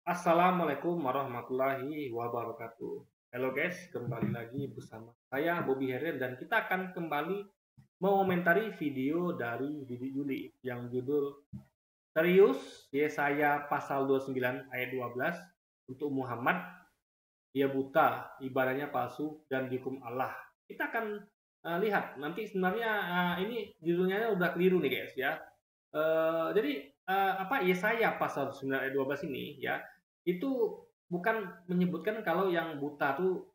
Assalamualaikum warahmatullahi wabarakatuh. Halo guys, kembali lagi bersama saya Bobby Herian dan kita akan kembali mengomentari video dari Didi Juli yang judul Serius Yesaya pasal 29 ayat 12 untuk Muhammad, dia buta, ibadahnya palsu dan dihukum Allah. Kita akan lihat nanti sebenarnya ini judulnya udah keliru nih guys ya. Jadi Yesaya pasal 9 ayat 12 ini ya itu bukan menyebutkan kalau yang buta tuh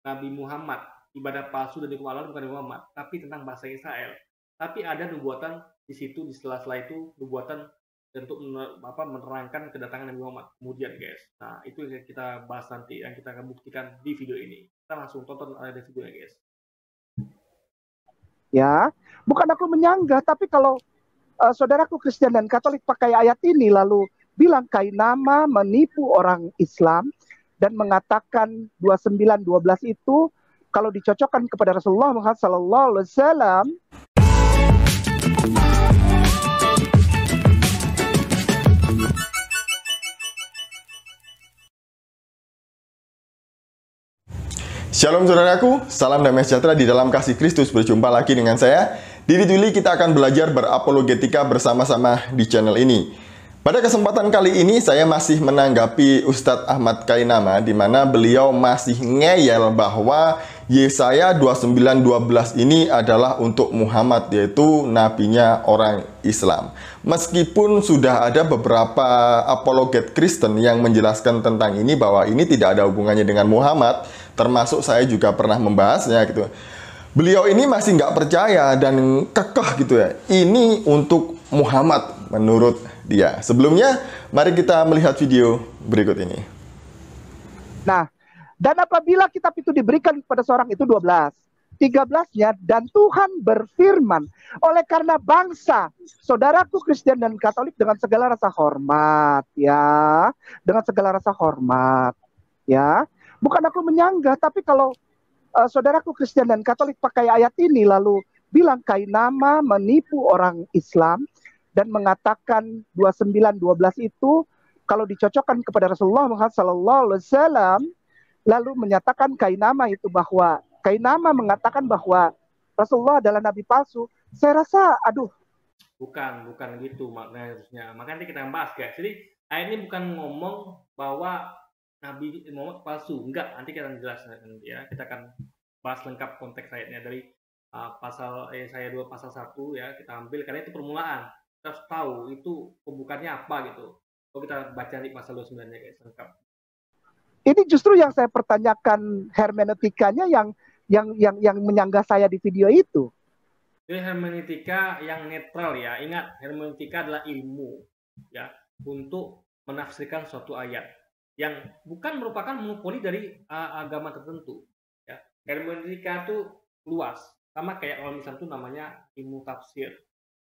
Nabi Muhammad, ibadah palsu dan dihukum Allah bukan Nabi Muhammad, tapi tentang bangsa Israel. Tapi ada nubuatan di situ, di sela-sela itu nubuatan untuk menerangkan kedatangan Nabi Muhammad kemudian guys. Nah itu yang kita bahas nanti, yang kita akan buktikan di video ini. Kita langsung tonton ada videonya guys. Ya, bukan aku menyanggah, tapi kalau saudaraku Kristen dan Katolik pakai ayat ini lalu bilang Kainama menipu orang Islam dan mengatakan 29:12 itu kalau dicocokkan kepada Rasulullah Muhammad SAW. Shalom saudaraku, salam damai sejahtera di dalam kasih Kristus. Berjumpa lagi dengan saya, Didi Juli. Kita akan belajar berapologetika bersama-sama di channel ini. Pada kesempatan kali ini saya masih menanggapi Ustadz Ahmad Kainama, di mana beliau masih ngeyel bahwa Yesaya 29:12 ini adalah untuk Muhammad, yaitu nabinya orang Islam. Meskipun sudah ada beberapa apologet Kristen yang menjelaskan tentang ini, bahwa ini tidak ada hubungannya dengan Muhammad, termasuk saya juga pernah membahasnya gitu. Beliau ini masih nggak percaya dan kekeh gitu ya, ini untuk Muhammad menurut dia. Sebelumnya, mari kita melihat video berikut ini. Nah, dan apabila kitab itu diberikan kepada seorang itu 12, 13-nya, dan Tuhan berfirman, oleh karena bangsa, saudaraku Kristen dan Katolik dengan segala rasa hormat, ya, dengan segala rasa hormat, ya, bukan aku menyanggah, tapi kalau saudaraku Kristen dan Katolik pakai ayat ini lalu bilang Kainama menipu orang Islam dan mengatakan 29:12 itu kalau dicocokkan kepada Rasulullah Muhammad SAW, lalu menyatakan Kainama itu bahwa Kainama mengatakan bahwa Rasulullah adalah nabi palsu. Saya rasa bukan gitu maknanya harusnya. Makanya kita bahas guys. Jadi ayat ini bukan ngomong bahwa Nabi Muhammad palsu, enggak. Nanti kita jelaskan ya. Kita akan bahas lengkap konteks ayatnya dari pasal Yesaya 2 pasal 1 ya. Kita ambil karena itu permulaan. Kita harus tahu itu pembukaannya apa gitu. Kalau kita baca di pasal 29-nya guys, lengkap. Ini justru yang saya pertanyakan hermeneutikanya yang menyanggah saya di video itu. Jadi hermeneutika yang netral ya. Ingat, hermeneutika adalah ilmu ya untuk menafsirkan suatu ayat yang bukan merupakan monopoli dari agama tertentu ya. Hermeneutika itu luas, sama kayak kalau misalnya itu namanya ilmu tafsir.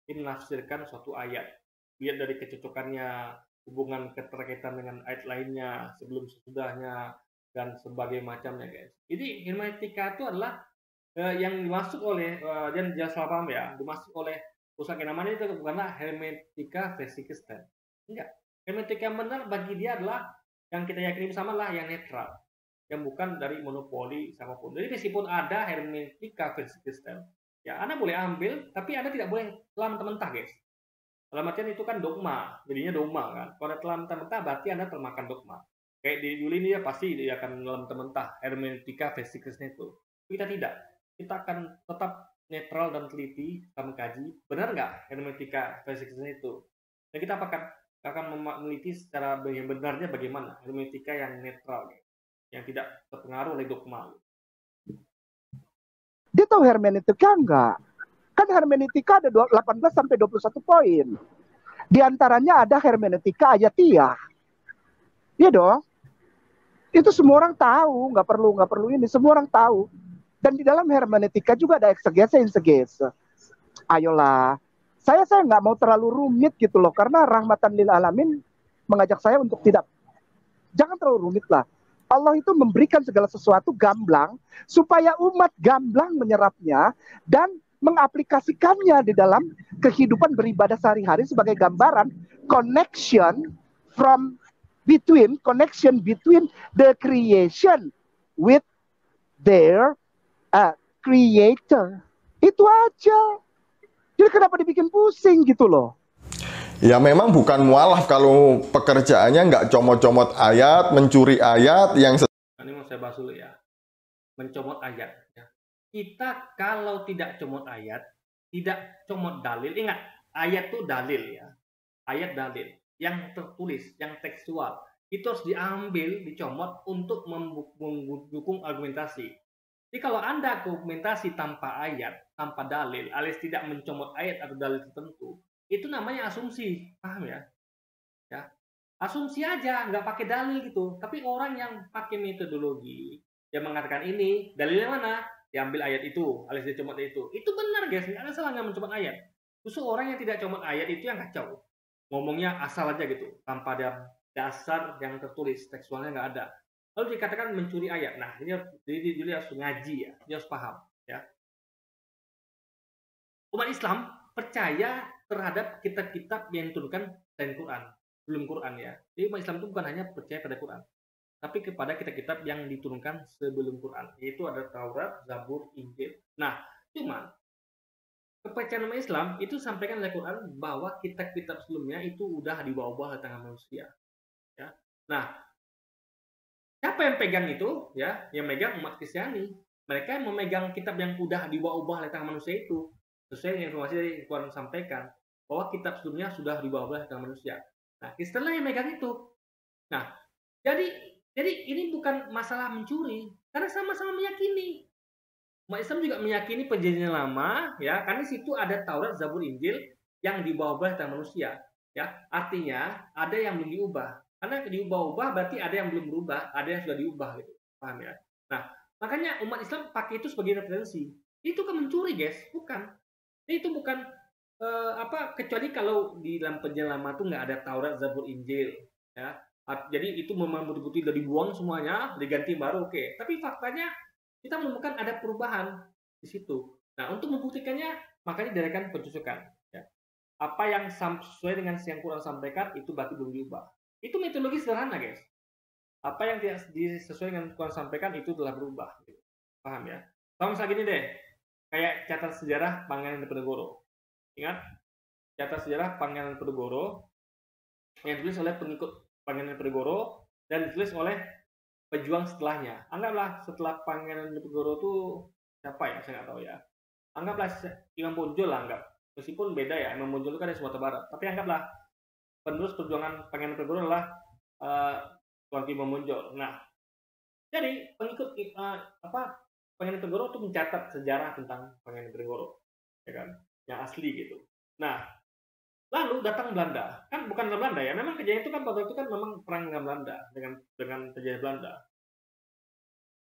Ini menafsirkan suatu ayat, lihat dari kecocokannya, hubungan keterkaitan dengan ayat lainnya, sebelum sesudahnya, dan sebagainya macamnya guys. Jadi hermeneutika itu adalah yang dimasuk oleh dan jangan salah paham ya, dimasuk oleh Ustadz Kainama itu bukanlah hermeneutika versi Kristen. Enggak. Hermeneutika yang benar bagi dia adalah yang kita yakini bersama lah yang netral, yang bukan dari monopoli siapapun. Jadi meskipun ada hermeneutika versi Kristen, ya Anda boleh ambil, tapi Anda tidak boleh telah mentah guys. Dalam artian itu kan dogma, jadinya dogma kan. Kalau telah mentah berarti Anda termakan dogma. Kayak di Juli ini ya pasti dia akan dalam mentah hermeneutika versi Kristen itu. Kita tidak. Kita akan tetap netral dan teliti, kita mengkaji benar nggak hermeneutika versi Kristen itu. Dan kita akan meneliti secara yang benarnya bagaimana hermeneutika yang netral, yang tidak terpengaruh oleh dogma. Dia tahu hermeneutika enggak? Kan hermeneutika ada 18 sampai 21 poin. Di antaranya ada hermeneutika ayatiyah. Iya dong. Itu semua orang tahu, nggak perlu ini, semua orang tahu. Dan di dalam hermeneutika juga ada eksegese. Ayolah. Saya nggak mau terlalu rumit gitu loh, karena rahmatan lil alamin mengajak saya untuk jangan terlalu rumit lah. Allah itu memberikan segala sesuatu gamblang supaya umat gamblang menyerapnya dan mengaplikasikannya di dalam kehidupan beribadah sehari-hari sebagai gambaran connection from connection between the creation with their creator. Itu aja. Jadi kenapa dibikin pusing gitu loh? Ya memang bukan mualaf kalau pekerjaannya nggak comot-comot ayat, mencuri ayat yang... Ini mau saya bahas dulu ya. Mencomot ayat. Ya. Kita kalau tidak comot ayat, tidak comot dalil, ingat, ayat itu dalil ya. Ayat dalil. Yang tertulis, yang tekstual. Itu harus diambil, dicomot untuk mendukung argumentasi. Jadi kalau Anda argumentasi tanpa ayat, tanpa dalil, alias tidak mencomot ayat atau dalil tertentu, itu namanya asumsi, paham ya? Ya, asumsi aja, nggak pakai dalil gitu. Tapi orang yang pakai metodologi, dia mengatakan ini, dalilnya mana? Diambil ayat itu, alias dia comot itu. Itu benar guys, nggak ada salah nggak mencomot ayat. Justru orang yang tidak comot ayat itu yang kacau. Ngomongnya asal aja gitu, tanpa ada dasar yang tertulis, tekstualnya nggak ada. Lalu dikatakan mencuri ayat. Nah, ini dia harus ngaji ya, dia harus paham ya. Umat Islam percaya terhadap kitab-kitab yang diturunkan selain Quran, belum Quran ya. Jadi umat Islam itu bukan hanya percaya pada Quran, tapi kepada kitab-kitab yang diturunkan sebelum Quran, yaitu ada Taurat, Zabur, Injil. Nah, cuma kepercayaan umat Islam itu sampaikan oleh Quran bahwa kitab-kitab sebelumnya itu udah dibawa-bawa oleh tangan manusia. Ya. Nah, siapa yang pegang itu? Ya, yang megang umat Kristiani. Mereka yang memegang kitab yang udah dibawa-bawa oleh tangan manusia itu. Sesuai dengan informasi dari Quran sampaikan bahwa kitab sebelumnya sudah dibawa oleh tangan manusia. Nah, Kristen yang megang itu. Nah, jadi ini bukan masalah mencuri, karena sama-sama meyakini. Umat Islam juga meyakini perjanjian lama, ya, karena di situ ada Taurat, Zabur, Injil yang dibawa oleh tangan manusia. Ya, artinya ada yang belum diubah. Karena diubah-ubah berarti ada yang belum berubah, ada yang sudah diubah gitu. Paham ya? Nah, makanya umat Islam pakai itu sebagai referensi. Itu kan mencuri, guys, bukan. Itu bukan kecuali kalau di dalam perjanjian lama itu nggak ada Taurat, Zabur, Injil, ya. Jadi itu memang betul-betul udah dibuang semuanya, diganti baru, oke. Tapi faktanya kita menemukan ada perubahan di situ. Nah, untuk membuktikannya makanya diadakan pencocokan. Ya. Apa yang sesuai dengan yang Quran sampaikan itu berarti belum diubah. Itu metodologi sederhana, guys. Apa yang tidak sesuai dengan Quran sampaikan itu telah berubah. Gitu. Paham ya? Sama misalnya gini deh, kayak catat sejarah Pangeran Diponegoro. Ingat, catat sejarah Pangeran Diponegoro yang ditulis oleh pengikut Pangeran Diponegoro dan ditulis oleh pejuang setelahnya. Anggaplah setelah Pangeran Diponegoro itu siapa ya? Saya nggak tahu ya. Anggaplah Imam Bonjol lah, anggap. Meskipun beda ya, Imam Bonjol itu kan dari Sumatera Barat. Tapi anggaplah penerus perjuangan Pangeran Diponegoro adalah Tuan Imam Bonjol. Nah, jadi pengikut Pangeran Diponegoro itu mencatat sejarah tentang Pangeran Diponegoro, ya kan? Yang asli gitu. Nah, lalu datang Belanda, kan bukan Belanda ya, memang kejadian itu kan pada itu kan memang perang dengan Belanda, dengan terjadi Belanda.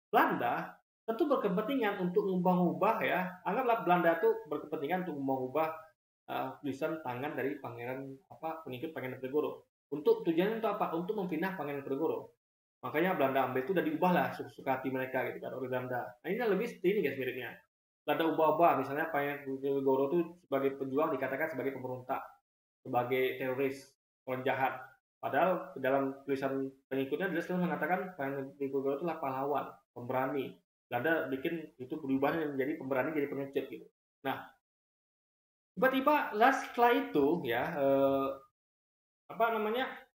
Belanda tentu berkepentingan untuk mengubah-ubah ya, anggaplah Belanda itu berkepentingan untuk mengubah tulisan tangan dari pengikut Pangeran Diponegoro. Untuk tujuannya untuk apa? Untuk memfitnah Pangeran Diponegoro. Makanya Belanda ambil itu udah diubahlah suka hati mereka gitu kan oleh Belanda. Nah ini lebih seperti ini guys miripnya. Belanda ubah-ubah, misalnya Pangeran Diponegoro itu sebagai pejuang dikatakan sebagai pemberontak, sebagai teroris, orang jahat. Padahal dalam tulisan pengikutnya dia selalu mengatakan Pangeran Diponegoro itu adalah pahlawan, pemberani. Belanda bikin itu berubah menjadi pemberani, jadi pengecut gitu. Nah, tiba-tiba setelah itu ya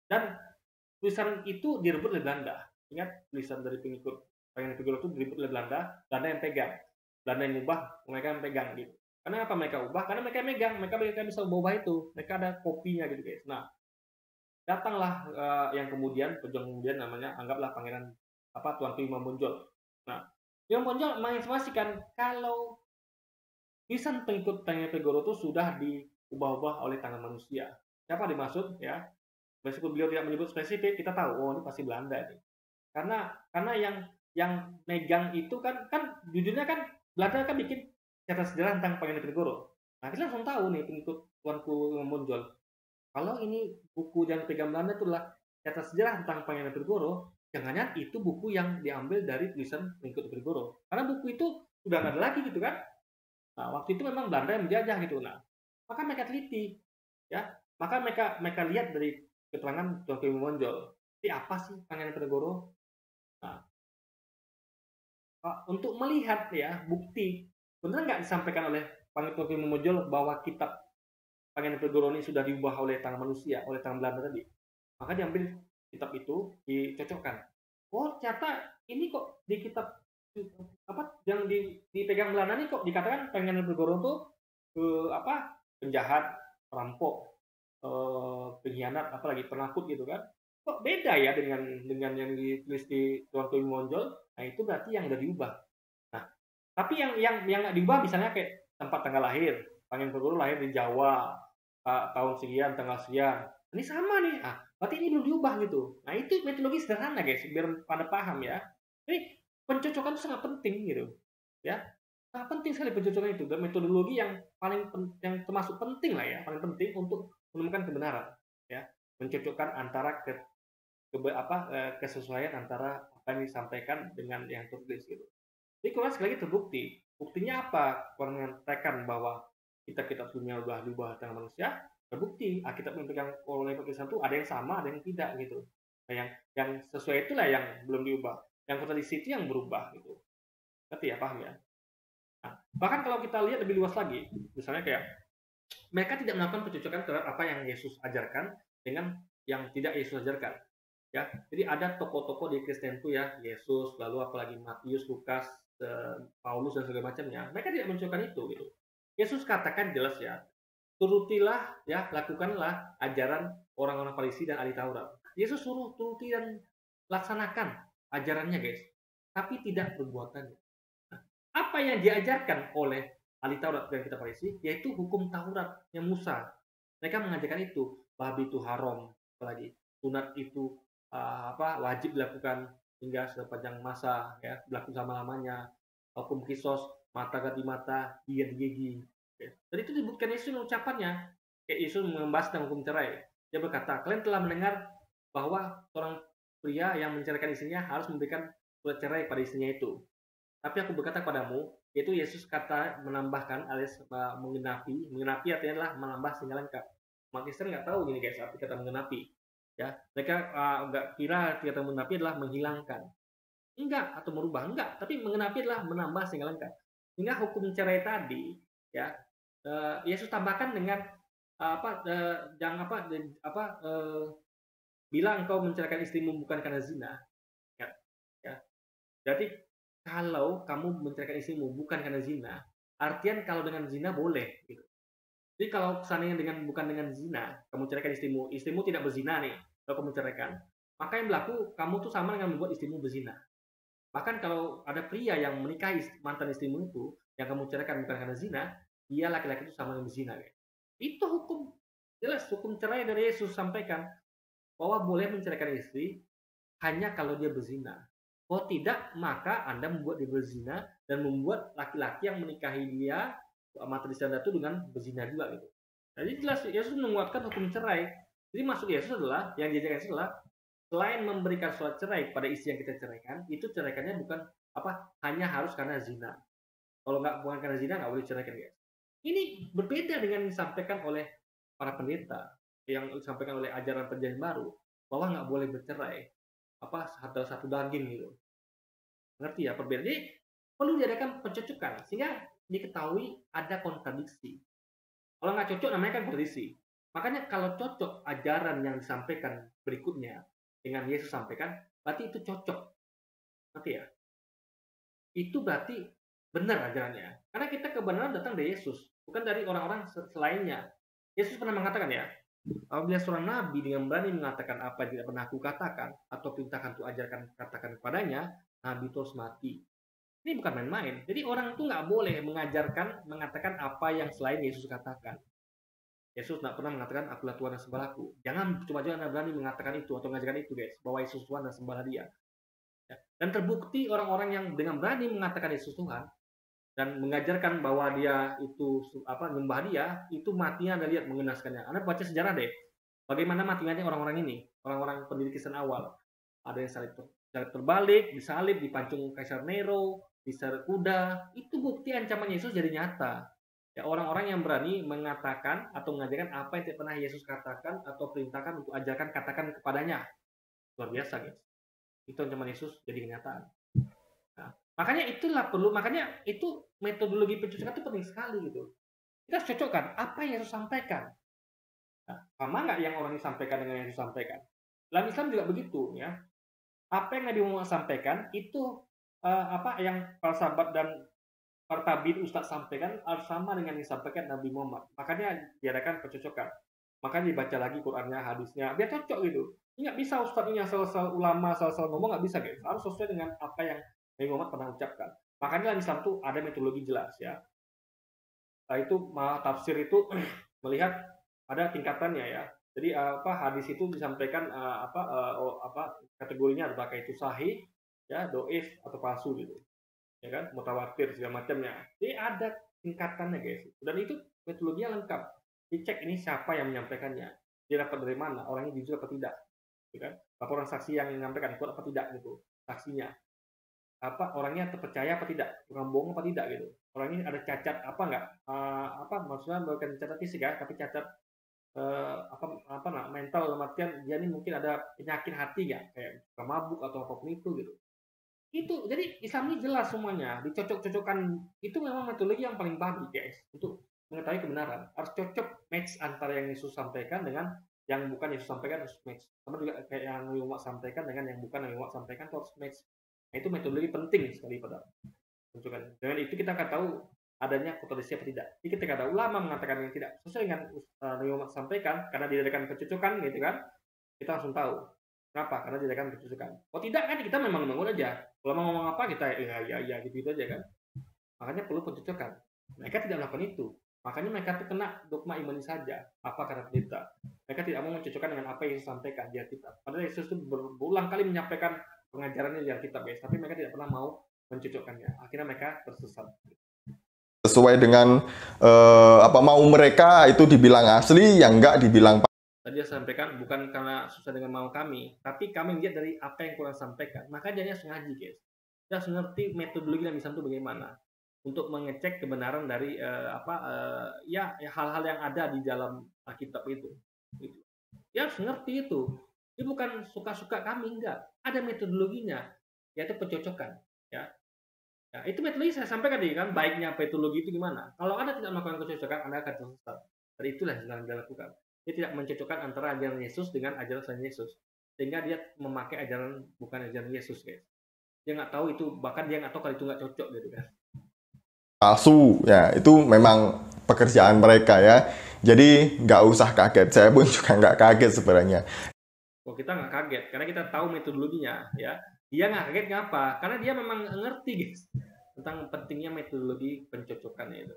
dan tulisan itu direbut oleh Belanda. Ingat, tulisan dari pengikut Pangeran Diponegoro itu direbut oleh Belanda yang pegang. Belanda yang ubah, mereka yang pegang gitu. Karena apa mereka ubah? Karena mereka yang megang, mereka bisa ubah itu. Mereka ada kopinya gitu guys. Nah, datanglah yang kemudian, pejuang kemudian namanya, anggaplah Pangeran Tuan Imam Bonjol. Nah, Imam Bonjol menginformasikan kalau tulisan pengikut Pangeran Diponegoro itu sudah diubah-ubah oleh tangan manusia. Siapa dimaksud ya? Meskipun beliau tidak menyebut spesifik, kita tahu oh ini pasti Belanda nih. Karena yang megang itu kan judulnya kan Belanda kan bikin catat sejarah tentang Pangeran Diponegoro. Nah, kita langsung tahu nih pengikut Tuanku Imam Bonjol. Kalau ini buku yang pegang Belanda itu adalah catat sejarah tentang Pangeran Diponegoro, jangan-jangan itu buku yang diambil dari tulisan pengikut Diponegoro. Karena buku itu sudah nggak ada lagi gitu kan. Nah, waktu itu memang Belanda yang menjajah gitu. Nah, maka mereka teliti, ya. Maka mereka lihat dari keterangan Tuan Imam Bonjol. Tapi apa sih Pangeran Diponegoro? Nah, untuk melihat ya bukti benar nggak disampaikan oleh Pangeran Diponegoro bahwa kitab Pangeran Diponegoro ini sudah diubah oleh tangan manusia, oleh tangan Belanda tadi. Maka diambil kitab itu, dicocokkan. Oh, ternyata ini kok di kitab apa yang dipegang Belanda ini kok dikatakan Pangeran Diponegoro tuh penjahat, perampok, pengkhianat, apalagi penakut gitu kan. Kok beda ya dengan yang ditulis di Tuan Tuan Monjol? Nah, itu berarti yang udah diubah. Nah, tapi yang nggak diubah misalnya kayak tempat tanggal lahir. Pangeran Diponegoro lahir di Jawa, tahun sekian, tanggal sekian. Ini sama nih. Berarti ini belum diubah gitu. Nah, itu metodologi sederhana guys, biar pada paham ya. Ini pencocokan itu sangat penting gitu. Ya. Sangat penting sekali pencocokan itu. Dan metodologi yang yang termasuk penting lah ya, paling penting untuk menemukan kebenaran, ya. Mencocokkan antara kesesuaian antara apa yang disampaikan dengan yang tertulis gitu. Jadi kalau sekali lagi terbukti. Buktinya apa? Mengatakan bahwa kitab-kitab dunia sudah diubah dengan manusia, terbukti Alkitab yang dipegang oleh Pakistan itu ada yang sama, ada yang tidak gitu. Nah, yang sesuai itulah yang belum diubah. Yang kontradiksi itu yang berubah gitu. Ngerti ya, paham ya? Nah, bahkan kalau kita lihat lebih luas lagi, misalnya kayak mereka tidak melakukan pencocokan terhadap apa yang Yesus ajarkan dengan yang tidak Yesus ajarkan. Ya, jadi ada tokoh-tokoh di Kristen itu ya, Yesus, lalu apalagi Matius, Lukas, Paulus dan segala macamnya. Mereka tidak mencocokkan itu gitu. Yesus katakan jelas ya, turutilah ya, lakukanlah ajaran orang-orang Farisi dan ahli Taurat. Yesus suruh turuti dan laksanakan ajarannya guys, tapi tidak perbuatannya. Nah, apa yang diajarkan oleh ahli Taurat dan kitab Farisi yaitu hukum Taurat yang Musa. Mereka mengajarkan itu, babi itu haram, apalagi sunat itu wajib dilakukan hingga sepanjang masa ya, berlaku selama-lamanya. Hukum kisos, mata ganti mata, gigi ganti gigi. Dan itu disebutkan Yesus ucapannya. Kayak Yesus membahas tentang hukum cerai. Dia berkata, kalian telah mendengar bahwa seorang pria yang menceraikan istrinya harus memberikan surat cerai pada istrinya itu. Tapi aku berkata padamu, yaitu Yesus kata menambahkan alias mengenapi artinya adalah menambah sehingga lengkap. Umat Kristen nggak tahu gini guys arti kata mengenapi. Ya, mereka nggak kira kata mengenapi adalah menghilangkan. Enggak, atau merubah, enggak, tapi mengenapi adalah menambah sehingga lengkap. Sehingga hukum cerai tadi, ya, Yesus tambahkan dengan bila engkau menceraikan istrimu bukan karena zina, ya. Jadi kalau kamu menceraikan istrimu bukan karena zina, artian kalau dengan zina boleh, gitu. Jadi kalau seandainya bukan dengan zina, kamu ceraikan istrimu tidak berzina nih, kalau kamu ceraikan, maka yang berlaku kamu tuh sama dengan membuat istrimu berzina. Bahkan kalau ada pria yang menikahi mantan istrimu itu, yang kamu ceraikan bukan karena zina, dia laki-laki itu sama dengan berzina. Itu hukum, jelas hukum cerai dari Yesus sampaikan, bahwa boleh menceraikan istri hanya kalau dia berzina. Kalau tidak, maka Anda membuat dia berzina dan membuat laki-laki yang menikahi dia, mantan istri Anda itu dengan berzina juga gitu. Jadi jelas Yesus menguatkan hukum cerai. Jadi maksud Yesus adalah, yang diajarkan Yesus adalah, selain memberikan surat cerai pada istri yang kita ceraikan, itu ceraikannya bukan hanya harus karena zina. Kalau bukan karena zina nggak boleh ceraikan guys. Ini berbeda dengan yang disampaikan oleh para pendeta, yang disampaikan oleh ajaran perjanjian baru, bahwa nggak boleh bercerai satu daging gitu. Ngerti ya perbedaan? Jadi perlu diadakan pencocokan sehingga diketahui ada kontradiksi. Kalau nggak cocok namanya kan kontradiksi. Makanya kalau cocok ajaran yang disampaikan berikutnya dengan Yesus sampaikan, berarti itu cocok. Ngerti ya? Itu berarti benar ajarannya. Karena kita kebenaran datang dari Yesus, bukan dari orang-orang selainnya. Yesus pernah mengatakan ya, apabila seorang nabi dengan berani mengatakan apa yang tidak pernah aku katakan, atau perintahkan untuk ajarkan katakan kepadanya, nabi itu harus mati. Ini bukan main-main. Jadi orang itu nggak boleh mengatakan apa yang selain Yesus katakan. Yesus tidak pernah mengatakan akulah Tuhan dan sembahku. Jangan coba-coba Anda berani mengatakan itu atau mengajarkan itu guys, bahwa Yesus Tuhan dan sembahlah dia. Ya. Dan terbukti orang-orang yang dengan berani mengatakan Yesus Tuhan dan mengajarkan bahwa dia itu menyembah dia, itu matinya Anda lihat mengenaskannya. Anda baca sejarah deh, bagaimana matinya orang-orang ini, orang-orang pendiri Kristen awal. Ada yang salib terbalik, disalib, dipancung Kaisar Nero, diserang kuda. Itu bukti ancaman Yesus jadi nyata. Ya, orang-orang yang berani mengatakan atau mengajarkan apa yang tidak pernah Yesus katakan atau perintahkan untuk ajarkan katakan kepadanya. luar biasa guys. Itu ancaman Yesus jadi kenyataan. Nah, makanya itulah perlu, makanya itu metodologi pencocokan itu penting sekali gitu. Kita harus cocokkan apa yang Yesus sampaikan. Nah, sama nggak yang orang disampaikan dengan yang Yesus sampaikan? Dalam Islam juga begitu ya. Apa yang Nabi Muhammad sampaikan itu apa yang para sahabat dan para tabiin ustadz sampaikan harus sama dengan yang disampaikan Nabi Muhammad. Makanya diadakan pencocokan. Makanya dibaca lagi Qur'annya, hadisnya, biar cocok gitu. Nggak bisa ustadz ini asal-asal ulama, asal-asal ngomong, nggak bisa guys. Harus sesuai dengan apa yang Nabi Muhammad pernah ucapkan. Makanya dalam Islam tuh ada metodologi jelas ya. Nah, itu tafsir itu melihat ada tingkatannya ya. Jadi hadis itu disampaikan kategorinya apakah itu sahih, ya, doif atau palsu gitu. Ya kan, mutawatir segala macamnya. Jadi ada tingkatannya guys. Dan itu metodologinya lengkap. Dicek ini siapa yang menyampaikannya. Dia dapat dari mana, orangnya jujur atau tidak. Ya kan? Laporan saksi yang menyampaikan itu apa tidak gitu. Saksinya. Orangnya terpercaya apa tidak, tukang bohong apa tidak gitu. Orang ini ada cacat apa enggak? Maksudnya bukan cacat fisik ya, tapi cacat mental, dalam artian dia ini mungkin ada penyakit hati ya, kayak mabuk atau apapun itu gitu. Itu jadi Islam ini jelas semuanya, dicocok-cocokkan. Itu memang metodologi yang paling bagus guys untuk mengetahui kebenaran. Harus cocok match antara yang Yesus sampaikan dengan yang bukan Yesus sampaikan, harus match. Sama juga kayak yang Nabi Muhammad sampaikan dengan yang bukan Nabi Muhammad sampaikan, itu harus match. Nah, itu metodologi penting sekali pada menunjukkan. Dengan itu kita akan tahu adanya kontradiksi atau tidak. Jadi ketika ada ulama mengatakan yang tidak sesuai dengan Nabi Muhammad sampaikan, karena diadakan pencocokan gitu kan, kita langsung tahu. Kenapa? Karena diadakan pencocokan. Oh tidak kan, kita memang bangun aja. Kalau mau ngomong apa kita ya gitu aja kan. Makanya perlu pencocokan. Mereka tidak melakukan itu. Makanya mereka tuh kena dogma imani saja. Apa kata pendeta? Mereka tidak mau mencocokkan dengan apa yang Yesus sampaikan di Alkitab. Padahal Yesus itu berulang kali menyampaikan pengajarannya di Alkitab, guys. Tapi mereka tidak pernah mau mencocokkannya. Akhirnya mereka tersesat. Sesuai dengan mau mereka itu dibilang asli, yang enggak dibilang. Tadi dia sampaikan bukan karena susah dengan mau kami, tapi kami lihat dari apa yang kurang sampaikan. Maka dia harus ngaji, guys. Dia harus ngerti metodologi yang bisa itu bagaimana untuk mengecek kebenaran dari hal-hal yang ada di dalam Alkitab itu. Dia harus ngerti itu. Dia bukan suka-suka kami, enggak. Ada metodologinya, yaitu pencocokan. Ya, itu metodologi saya sampaikan tadi kan, baiknya metodologi itu gimana. Kalau Anda tidak melakukan pencocokan, Anda akan tersesat. Dan itulah yang dilakukan. Dia tidak mencocokkan antara ajaran Yesus dengan ajaran selain Yesus, sehingga dia memakai ajaran bukan ajaran Yesus, guys. Dia nggak tahu itu, bahkan dia nggak tahu kalau itu nggak cocok gitu kan. Palsu, ya itu memang pekerjaan mereka ya. Jadi nggak usah kaget. Saya pun juga nggak kaget sebenarnya. Oh, kita nggak kaget karena kita tahu metodologinya, ya. Dia nggak kaget ngapa? Karena dia memang ngerti, guys, tentang pentingnya metodologi pencocokannya itu.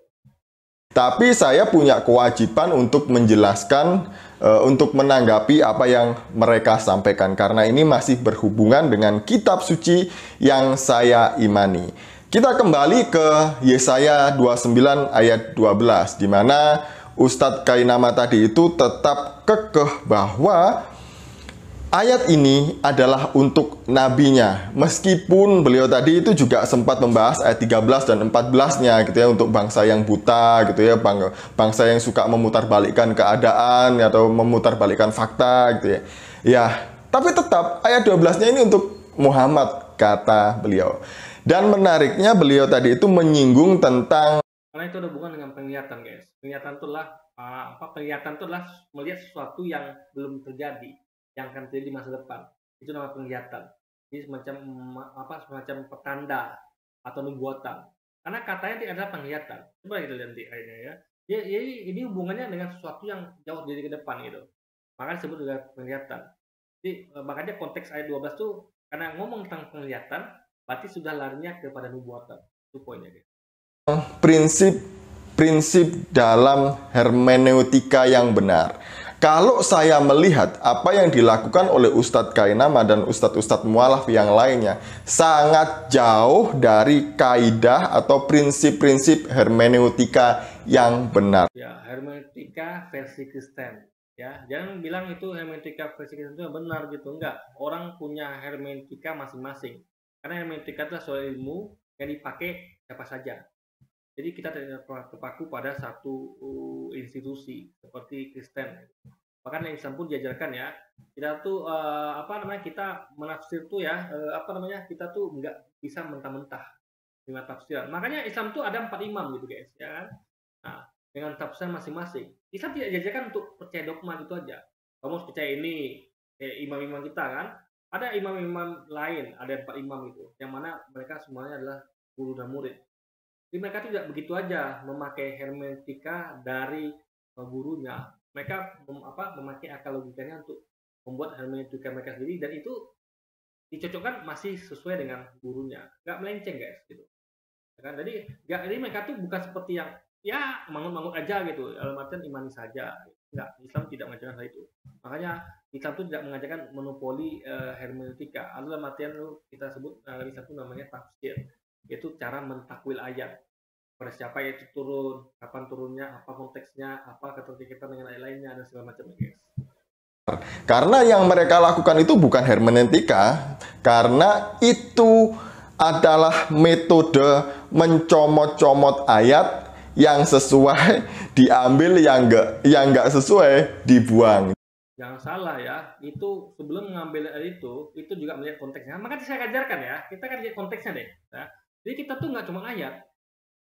Tapi saya punya kewajiban untuk menjelaskan, untuk menanggapi apa yang mereka sampaikan. Karena ini masih berhubungan dengan kitab suci yang saya imani. Kita kembali ke Yesaya 29 ayat 12, di mana Ustadz Kainama tadi itu tetap kekeh bahwa ayat ini adalah untuk nabinya. Meskipun beliau tadi itu juga sempat membahas ayat 13 dan 14-nya gitu ya, untuk bangsa yang buta gitu ya, bangsa yang suka memutarbalikkan keadaan atau memutarbalikkan fakta gitu ya. Ya, tapi tetap ayat 12-nya ini untuk Muhammad, kata beliau. Dan menariknya beliau tadi itu menyinggung tentang, karena itu ada hubungan dengan penglihatan, guys. Penglihatan itu adalah penglihatan itu adalah melihat sesuatu yang belum terjadi, yang akan terjadi di masa depan. Itu nama penglihatan. Jadi semacam petanda atau nubuatan. Karena katanya dia adalah penglihatan. Coba kita lihat di ayatnya ya. Jadi ini hubungannya dengan sesuatu yang jauh dari ke depan gitu. Makanya disebut juga penglihatan. Jadi makanya konteks ayat 12 tuh karena ngomong tentang penglihatan, berarti sudah larinya kepada nubuatan. Itu poinnya, guys. Prinsip dalam hermeneutika yang benar. Kalau saya melihat apa yang dilakukan oleh Ustadz Kainama dan Ustadz mualaf yang lainnya, sangat jauh dari kaidah atau prinsip-prinsip hermeneutika yang benar. Ya, hermeneutika versi Kristen. Ya, jangan bilang itu hermeneutika versi Kristen itu benar gitu, enggak. Orang punya hermeneutika masing-masing. Karena hermeneutika itu soal ilmu yang dipakai siapa saja. Jadi kita tidak terpaku pada satu institusi seperti Kristen. Bahkan yang Islam pun diajarkan ya, kita tuh kita menafsir tuh ya, kita tuh nggak bisa mentah-mentah dengan tafsiran. Makanya Islam tuh ada 4 imam gitu guys, ya kan? Nah, dengan tafsiran masing-masing. Islam tidak diajarkan untuk percaya dogma gitu aja. Kamu harus percaya ini, imam-imam kita kan. Ada imam-imam lain, ada 4 imam itu, yang mana mereka semuanya adalah guru dan murid. Jadi mereka tidak begitu aja memakai hermeneutika dari gurunya. Mereka memakai akal logikanya untuk membuat hermeneutika mereka sendiri, dan itu dicocokkan masih sesuai dengan gurunya, nggak melenceng guys gitu. Kan? Jadi mereka tuh bukan seperti yang ya mangut-mangut aja gitu, dalam artian imani saja. Enggak, Islam tidak mengajarkan hal itu. Makanya Islam itu tidak mengajarkan monopoli hermeneutika. Dalam artian kita sebut Islam itu namanya tafsir, yaitu cara mentakwil ayat. Pada siapa itu turun, kapan turunnya, apa konteksnya, apa keterkaitan dengan ayat lainnya, dan segala macam guys. Karena yang mereka lakukan itu bukan hermeneutika, karena itu adalah metode mencomot-comot ayat, yang sesuai diambil, yang nggak sesuai dibuang. Jangan salah ya, itu sebelum mengambil ayat itu juga melihat konteksnya. Maka saya ajarkan ya, kita kan lihat konteksnya deh. Ya. Jadi kita tuh nggak cuma ayat.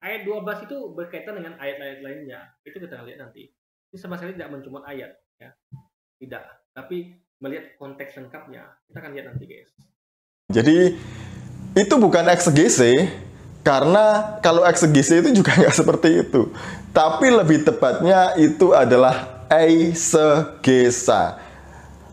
Ayat 12 itu berkaitan dengan ayat-ayat lainnya. Itu kita lihat nanti. Ini sama sekali tidak mencomot ayat, ya. Tidak. Tapi melihat konteks lengkapnya. Kita akan lihat nanti, guys. Jadi itu bukan eksegese, karena kalau eksegese itu juga nggak seperti itu. Tapi lebih tepatnya itu adalah eisegesa.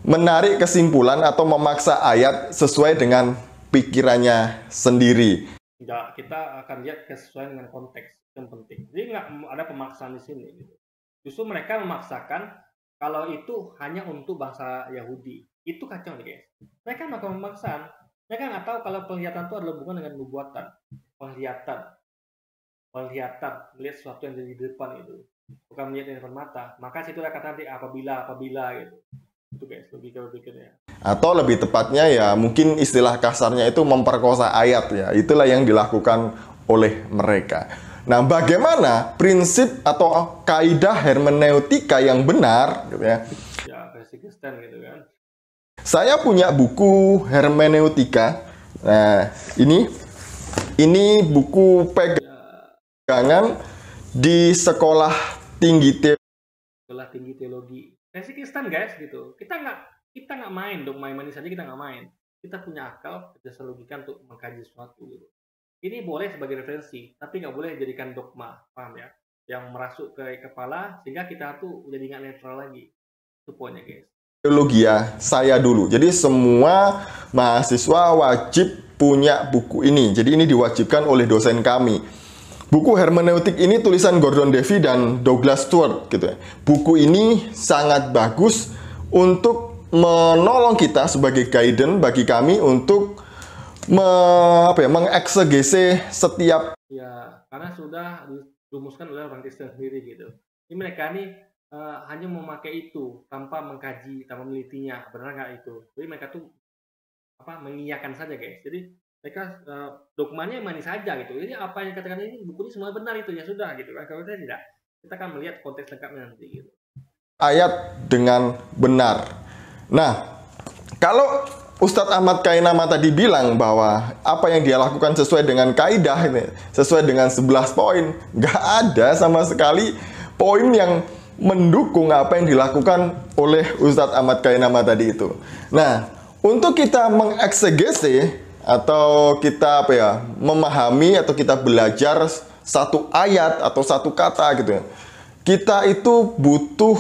Menarik kesimpulan atau memaksa ayat sesuai dengan pikirannya sendiri. Enggak, kita akan lihat kesesuaian dengan konteks yang penting. Jadi nggak ada pemaksaan di sini. Gitu. Justru mereka memaksakan kalau itu hanya untuk bangsa Yahudi. Itu kacau nih guys. Mereka melakukan pemaksaan. Mereka nggak tahu kalau penglihatan itu adalah hubungan dengan nubuatan. Penglihatan, melihat sesuatu yang di depan itu. Bukan melihat dengan mata. Maka situ ada kata nanti apabila gitu. Itu guys, logika-logikanya. Atau lebih tepatnya ya mungkin istilah kasarnya itu memperkosa ayat ya. Itulah yang dilakukan oleh mereka. Nah, bagaimana prinsip atau kaidah hermeneutika yang benar gitu ya? Ya, versi Kristen gitu kan. Saya punya buku hermeneutika. Nah, ini buku pegangan di sekolah tinggi teologi. Versi Kristen guys gitu. Kita nggak main dong, main-main saja kita nggak main. Kita punya akal, kita logika untuk mengkaji sesuatu gitu. Ini boleh sebagai referensi, tapi nggak boleh jadikan dogma, paham ya? Yang merasuk ke kepala sehingga kita tuh jadi nggak netral lagi. Itu poinnya guys. Teologi ya, saya dulu. Jadi semua mahasiswa wajib punya buku ini. Jadi ini diwajibkan oleh dosen kami. Buku hermeneutik ini tulisan Gordon Davy dan Douglas Stuart gitu ya. Buku ini sangat bagus untuk menolong kita sebagai guidance bagi kami untuk mengeksegese setiap ya, karena sudah dirumuskan oleh orang Kristen sendiri gitu. Ini mereka nih hanya memakai itu tanpa mengkaji, tanpa menelitinya benar nggak itu. Jadi mereka tuh mengiyakan saja guys. Jadi mereka dogmanya manis saja gitu. Jadi apa yang dikatakan ini buku ini semua benar itu ya sudah gitu kan. Kalau tidak, kita akan melihat konteks lengkapnya nanti gitu. Ayat dengan benar. Nah, kalau Ustadz Ahmad Kainama tadi bilang bahwa apa yang dia lakukan sesuai dengan kaidah ini, sesuai dengan 11 poin, nggak ada sama sekali poin yang mendukung apa yang dilakukan oleh Ustadz Ahmad Kainama tadi itu. Nah, untuk kita mengeksegese atau kita memahami atau kita belajar satu ayat atau satu kata gitu ya, kita itu butuh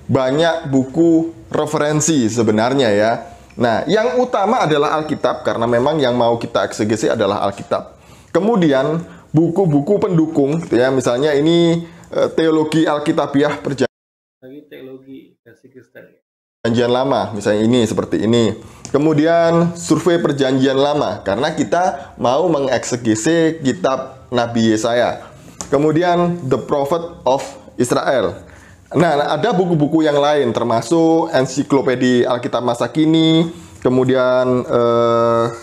banyak buku referensi sebenarnya ya. Nah, yang utama adalah Alkitab karena memang yang mau kita eksegesi adalah Alkitab. Kemudian buku-buku pendukung gitu ya, misalnya ini teologi Alkitabiah teologi versi Kristen. Perjanjian Lama, misalnya ini seperti ini. Kemudian survei Perjanjian Lama, karena kita mau mengeksegese kitab Nabi Yesaya. Kemudian The Prophet of Israel. Nah, ada buku-buku yang lain, termasuk ensiklopedia Alkitab masa kini, kemudian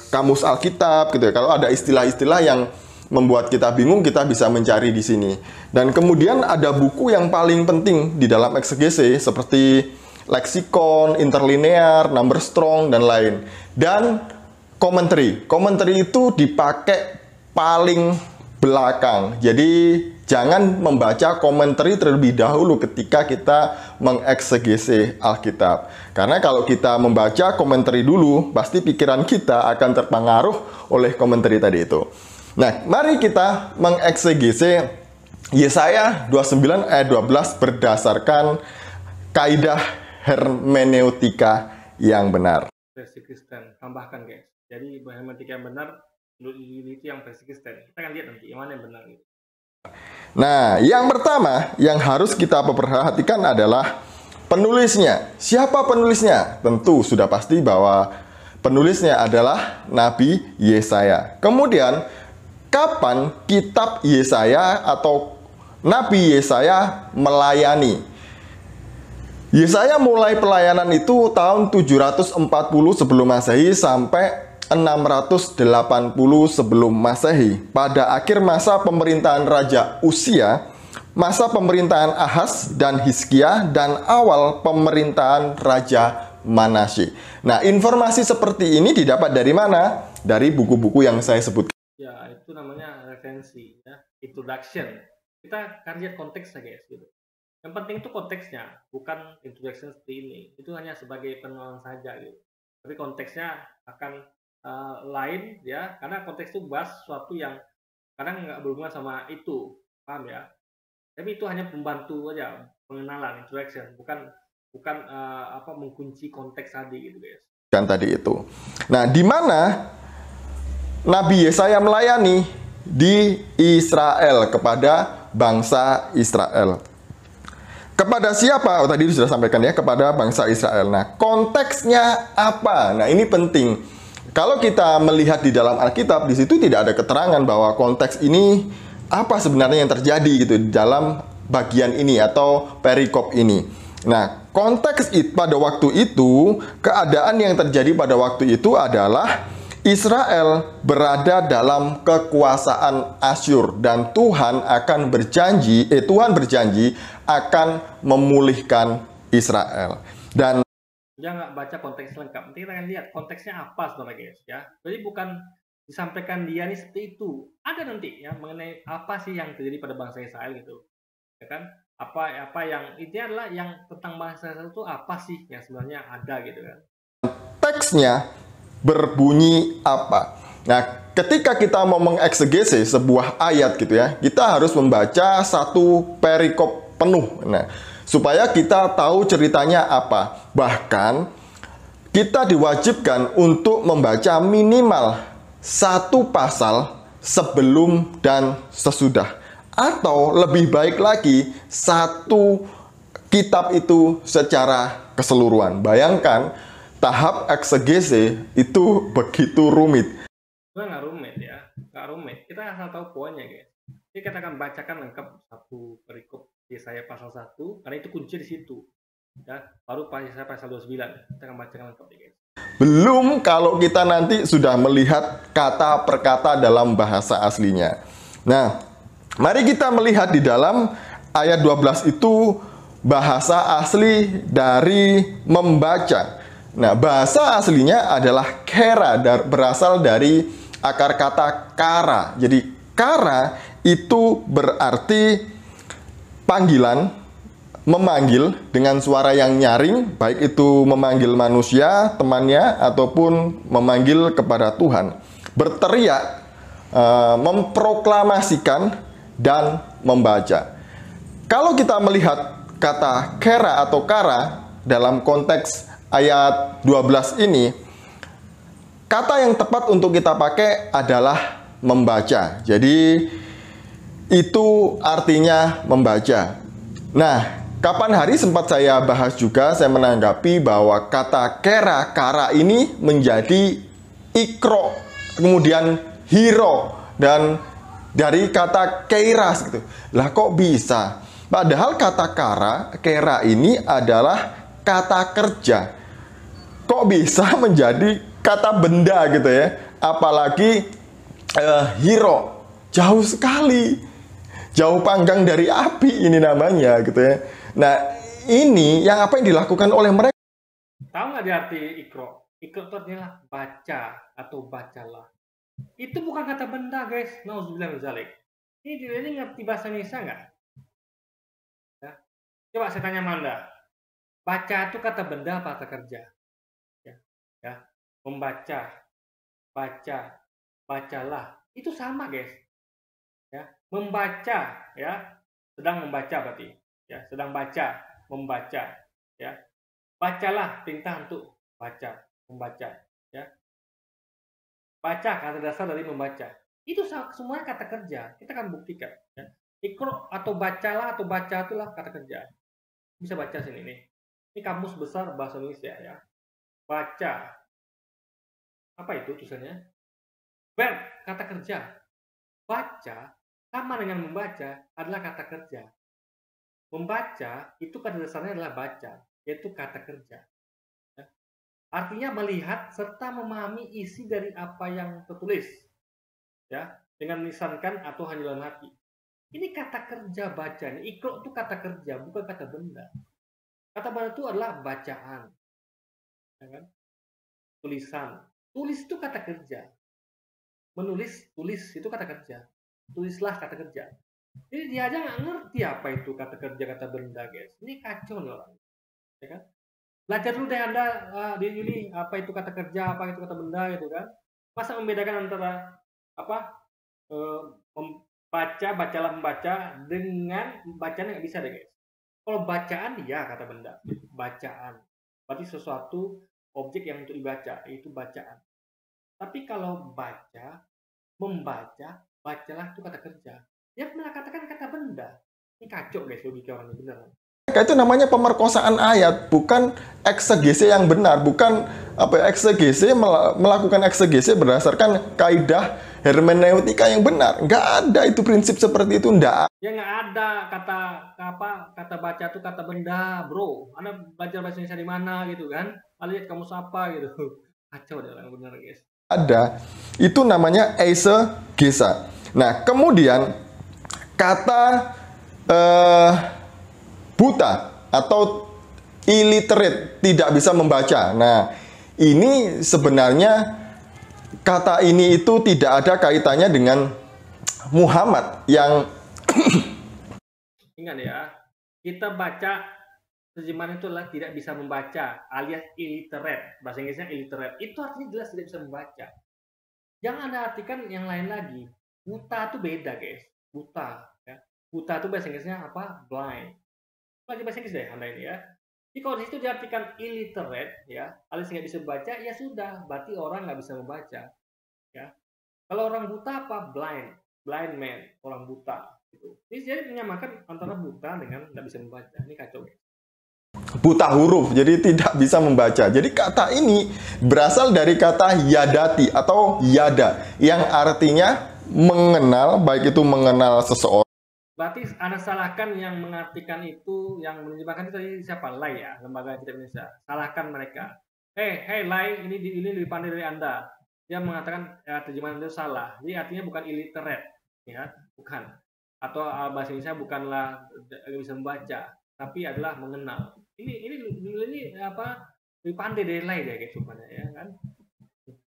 kamus Alkitab, gitu ya. Kalau ada istilah-istilah yang membuat kita bingung, kita bisa mencari di sini. Dan kemudian ada buku yang paling penting di dalam eksegese, seperti leksikon, interlinear, number strong, dan lain. Dan commentary. Commentary itu dipakai paling belakang. Jadi jangan membaca commentary terlebih dahulu ketika kita mengeksegese Alkitab. Karena kalau kita membaca commentary dulu, pasti pikiran kita akan terpengaruh oleh commentary tadi itu. Nah, mari kita mengeksegese Yesaya 29 ayat 12 berdasarkan kaidah hermeneutika yang benar. Versi Kristen, tambahkan guys. Jadi hermeneutika yang benar, menurut itu yang versi Kristen. Kita akan lihat nanti yang mana yang benar gitu. Nah, yang pertama yang harus kita perhatikan adalah penulisnya. Siapa penulisnya? Tentu sudah pasti bahwa penulisnya adalah Nabi Yesaya. Kemudian, kapan kitab Yesaya atau Nabi Yesaya melayani? Yesaya mulai pelayanan itu tahun 740 sebelum Masehi sampai 680 sebelum Masehi. Pada akhir masa pemerintahan Raja Usia, masa pemerintahan Ahaz dan Hizkia, dan awal pemerintahan Raja Manasye. Nah, informasi seperti ini didapat dari mana? Dari buku-buku yang saya sebutkan. Ya, itu namanya referensi, ya, introduction. Kita akan lihat konteksnya guys gitu. Yang penting itu konteksnya, bukan introduction seperti ini. Itu hanya sebagai pengenalan saja gitu. Tapi konteksnya akan lain ya, karena konteks itu bahas sesuatu yang kadang nggak berhubungan sama itu, paham ya? Tapi itu hanya pembantu aja, pengenalan, introduction, bukan mengunci konteks tadi gitu guys. Kan tadi itu. Nah, di mana Nabi Yesaya melayani? Di Israel, kepada bangsa Israel. Kepada siapa? Oh, tadi sudah sampaikan ya, kepada bangsa Israel. Nah, konteksnya apa? Nah, ini penting. Kalau kita melihat di dalam Alkitab, di situ tidak ada keterangan bahwa konteks ini apa sebenarnya yang terjadi gitu di dalam bagian ini atau perikop ini. Nah, konteks pada waktu itu, keadaan yang terjadi pada waktu itu adalah Israel berada dalam kekuasaan Asyur dan Tuhan berjanji akan memulihkan Israel. Dan dia nggak baca konteks lengkap. Nanti kita akan lihat konteksnya apa sebenarnya guys ya. Jadi bukan disampaikan dia nih seperti itu. Ada nanti ya mengenai apa sih yang terjadi pada bangsa Israel gitu. Ya kan? Apa yang ini adalah yang tentang bangsa Israel itu apa sih yang sebenarnya ada gitu kan. Teksnya berbunyi apa? Nah, ketika kita mau mengeksegese sebuah ayat gitu ya, kita harus membaca satu perikop penuh. Nah, supaya kita tahu ceritanya apa. Bahkan kita diwajibkan untuk membaca minimal satu pasal sebelum dan sesudah, atau lebih baik lagi satu kitab itu secara keseluruhan. Bayangkan tahap eksegese itu begitu rumit. Nggak rumit ya, nggak rumit. Kita asal tahu poinnya guys. Jadi kita akan bacakan lengkap satu perikop Yesaya pasal 1, karena itu kunci di situ. Ya, baru Yesaya pasal 29 kita akan bacakan lengkap ya guys. Belum kalau kita nanti sudah melihat kata per kata dalam bahasa aslinya. Nah, mari kita melihat di dalam ayat 12 itu bahasa asli dari membaca. Nah, bahasa aslinya adalah kera, berasal dari akar kata kara. Jadi, kara itu berarti panggilan, memanggil dengan suara yang nyaring, baik itu memanggil manusia, temannya, ataupun memanggil kepada Tuhan. Berteriak, memproklamasikan, dan membaca. Kalau kita melihat kata kera atau kara dalam konteks ayat 12 ini, kata yang tepat untuk kita pakai adalah membaca. Jadi itu artinya membaca. Nah, kapan hari sempat saya bahas juga, saya menanggapi bahwa kata kara ini menjadi ikro, kemudian hiro, dan dari kata keiras gitu. Lah kok bisa? Padahal kata kera ini adalah kata kerja. Kok bisa menjadi kata benda gitu ya? Apalagi hiro, jauh sekali. Jauh panggang dari api ini namanya gitu ya. Nah, ini yang apa yang dilakukan oleh mereka. Tahu nggak di arti ikro? Ikro itu artinya baca atau bacalah. Itu bukan kata benda, guys. Nauzubillah min dzalik. Ini ngerti bahasa Indonesia nggak? Ya. Coba saya tanya Manda. Baca itu kata benda apa kata kerja? Ya. Membaca, baca, bacalah. Itu sama, guys. Ya. Membaca, ya. Sedang membaca berarti. Ya, sedang baca, membaca, ya. Bacalah, perintah untuk baca, membaca, ya. Baca kata dasar dari membaca. Itu semuanya kata kerja. Kita akan buktikan, ya. Ikro atau bacalah atau baca itulah kata kerja. Bisa baca sini nih. Ini kamus besar bahasa Indonesia, ya. Baca. Apa itu tulisannya? Verb, kata kerja. Baca sama dengan membaca adalah kata kerja. Membaca itu kata dasarnya adalah baca, yaitu kata kerja. Ya. Artinya melihat serta memahami isi dari apa yang tertulis, ya, dengan melisankan atau hanya dalam hati. Ini kata kerja baca. Ikro itu kata kerja, bukan kata benda. Kata benda itu adalah bacaan, ya kan? Tulisan. Tulis itu kata kerja. Menulis, tulis itu kata kerja. Tulislah kata kerja. Jadi dia aja nggak ngerti apa itu kata kerja, kata benda, guys. Ini kacau nih orang, ya kan? Belajar dulu deh Anda di Yuli apa itu kata kerja, apa itu kata benda, gitu kan? Masa membedakan antara apa membaca, bacalah membaca dengan bacaan nggak bisa deh, guys. Kalau bacaan ya kata benda, bacaan. Berarti sesuatu objek yang untuk dibaca, itu bacaan. Tapi kalau baca, membaca, bacalah itu kata kerja. Dia malah katakan kata benda. Ini kacau, guys, logika orang ini beneran. Itu namanya pemerkosaan ayat, bukan eksegese yang benar, bukan eksegese melakukan eksegese berdasarkan kaidah hermeneutika yang benar. Nggak ada itu prinsip seperti itu, nggak. Ya nggak ada kata baca itu kata benda, bro. Anda belajar bahasa Indonesia di mana gitu kan? Lihat kamu siapa gitu. Kacau deh orang bener, guys. Ada, itu namanya eisegesa. Nah, kemudian kata buta atau illiterate, tidak bisa membaca. Nah, ini sebenarnya kata ini itu tidak ada kaitannya dengan Muhammad yang ingat ya, kita baca terjemahan itu adalah tidak bisa membaca alias illiterate. Bahasa Inggrisnya illiterate. Itu artinya jelas tidak bisa membaca. Jangan Anda artikan yang lain lagi. Buta itu beda, guys. Buta, ya. Buta itu bahasa Inggrisnya apa? Blind. Belajar bahasa Inggris deh Anda ini, ya. Jadi kalau di situ diartikan illiterate, ya, alias nggak bisa membaca, ya sudah, berarti orang nggak bisa membaca, ya. Kalau orang buta apa? Blind man, orang buta. Gitu. Jadi menyamakan antara buta dengan nggak bisa membaca. Ini kacau, guys. Buta huruf, jadi tidak bisa membaca. Jadi kata ini berasal dari kata yadati atau yada, yang artinya mengenal, baik itu mengenal seseorang. Berarti Anda salahkan yang mengartikan itu, yang menerjemahkan itu tadi siapa? Lai ya, Lembaga Kitab Indonesia. Salahkan mereka. Hey Lai, ini lebih pandai dari Anda. Dia mengatakan ya, terjemahan itu salah. Jadi artinya bukan illiterate, ya, bukan. Atau bahasa Indonesia bukanlah bisa membaca, tapi adalah mengenal. Ini apa? Lebih pandai dari Lai deh, guys, sebenarnya, ya kan?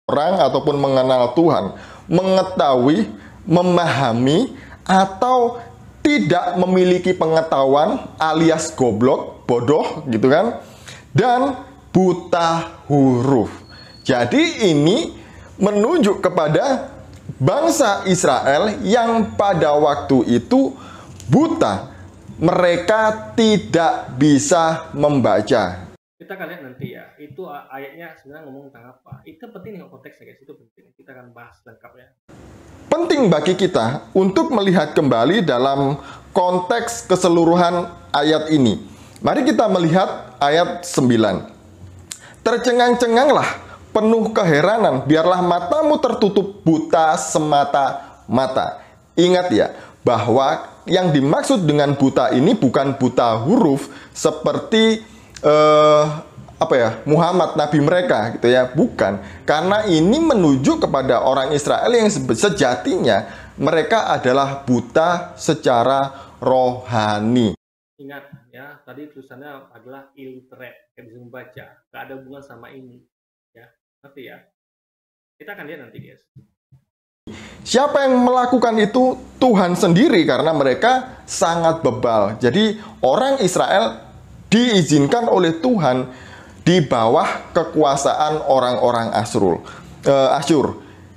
Orang ataupun mengenal Tuhan, mengetahui, memahami, atau tidak memiliki pengetahuan alias goblok, bodoh gitu kan, dan buta huruf. Jadi ini menunjuk kepada bangsa Israel yang pada waktu itu buta. Mereka tidak bisa membaca. Kita akan lihat nanti ya, itu ayatnya sebenarnya ngomong tentang apa. Itu penting nih konteksnya, guys, itu penting. Kita akan bahas lengkap ya. Penting bagi kita untuk melihat kembali dalam konteks keseluruhan ayat ini. Mari kita melihat ayat 9. Tercengang-cenganglah, penuh keheranan, biarlah matamu tertutup buta semata-mata. Ingat ya, bahwa yang dimaksud dengan buta ini bukan buta huruf seperti Muhammad nabi mereka gitu ya, bukan, karena ini menuju kepada orang Israel yang sejatinya mereka adalah buta secara rohani. Ingat ya tadi tulisannya adalah illiterate, nggak bisa membaca, nggak ada hubungan sama ini, ya. Nanti ya, kita akan lihat nanti, guys. Siapa yang melakukan itu? Tuhan sendiri, karena mereka sangat bebal. Jadi orang Israel diizinkan oleh Tuhan di bawah kekuasaan orang-orang Asyur.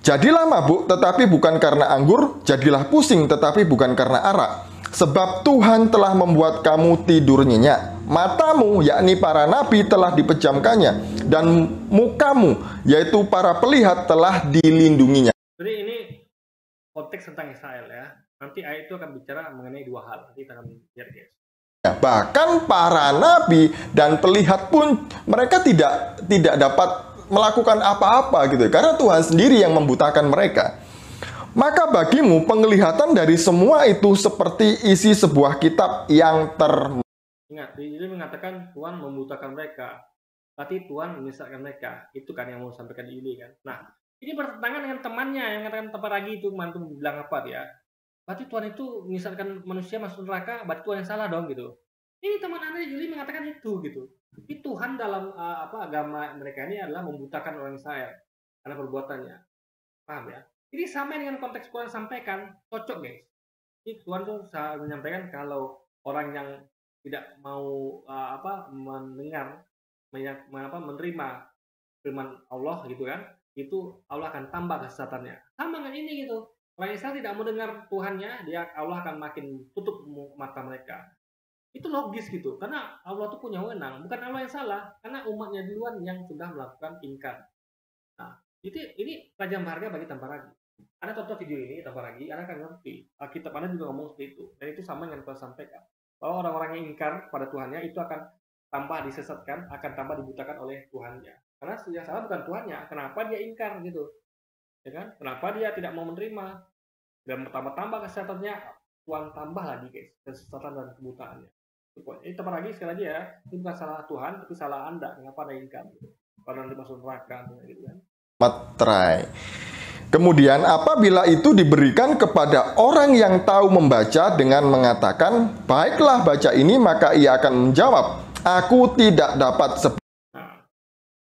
Jadilah mabuk tetapi bukan karena anggur, jadilah pusing tetapi bukan karena arak. Sebab Tuhan telah membuat kamu tidur nyenyak. Matamu, yakni para nabi, telah dipejamkannya, dan mukamu, yaitu para pelihat, telah dilindunginya. Jadi ini konteks tentang Israel ya. Nanti ayat itu akan bicara mengenai dua hal. Nanti kita akan lihat, guys. Bahkan para nabi dan pelihat pun mereka tidak dapat melakukan apa-apa gitu, karena Tuhan sendiri yang membutakan mereka. Maka bagimu penglihatan dari semua itu seperti isi sebuah kitab yang Ingat, jadi mengatakan Tuhan membutakan mereka, berarti Tuhan menyesatkan mereka. Itu kan yang mau sampaikan di ini kan. Nah, ini bertentangan dengan temannya yang mengatakan tempat lagi itu mantu bilang apa dia? Berarti Tuhan itu menyesatkan manusia masuk neraka, berarti Tuhan yang salah dong gitu. Ini teman Anda Juli mengatakan itu gitu. Tapi Tuhan dalam agama mereka ini adalah membutakan orang Israel karena perbuatannya. Paham ya? Ini sama dengan konteks Tuhan sampaikan, cocok guys. Ini Tuhan tuh menyampaikan kalau orang yang tidak mau mendengar, menerima firman Allah gitu kan, itu Allah akan tambah kesesatannya. Sama dengan ini gitu. Orang Israel tidak mau dengar Tuhannya, Allah akan makin tutup mata mereka. Itu logis gitu, karena Allah tuh punya wewenang, bukan Allah yang salah, karena umatnya duluan yang sudah melakukan ingkar. Nah, ini pelajaran berharga bagi tanpa ragu. Anda tonton video ini tanpa ragu, Anda akan ngerti. Alkitab Anda juga ngomong seperti itu, dan itu sama yang Tuhan sampaikan, bahwa orang-orang yang ingkar pada Tuhannya itu akan tambah disesatkan, akan tambah dibutakan oleh Tuhannya. Karena yang salah bukan Tuhannya, kenapa dia ingkar gitu, ya kan? Kenapa dia tidak mau menerima, dan bertambah-tambah kesesatannya, Tuhan tambah lagi guys, kesesatan dan kebutaannya. Ini teman lagi sekali lagi ya, ini bukan salah Tuhan, tapi salah Anda. Kenapa Anda ingkar? Kalau nanti masuk neraka, gitu kan? Materai. Kemudian apabila itu diberikan kepada orang yang tahu membaca dengan mengatakan, baiklah baca ini, maka ia akan menjawab, aku tidak dapat Nah,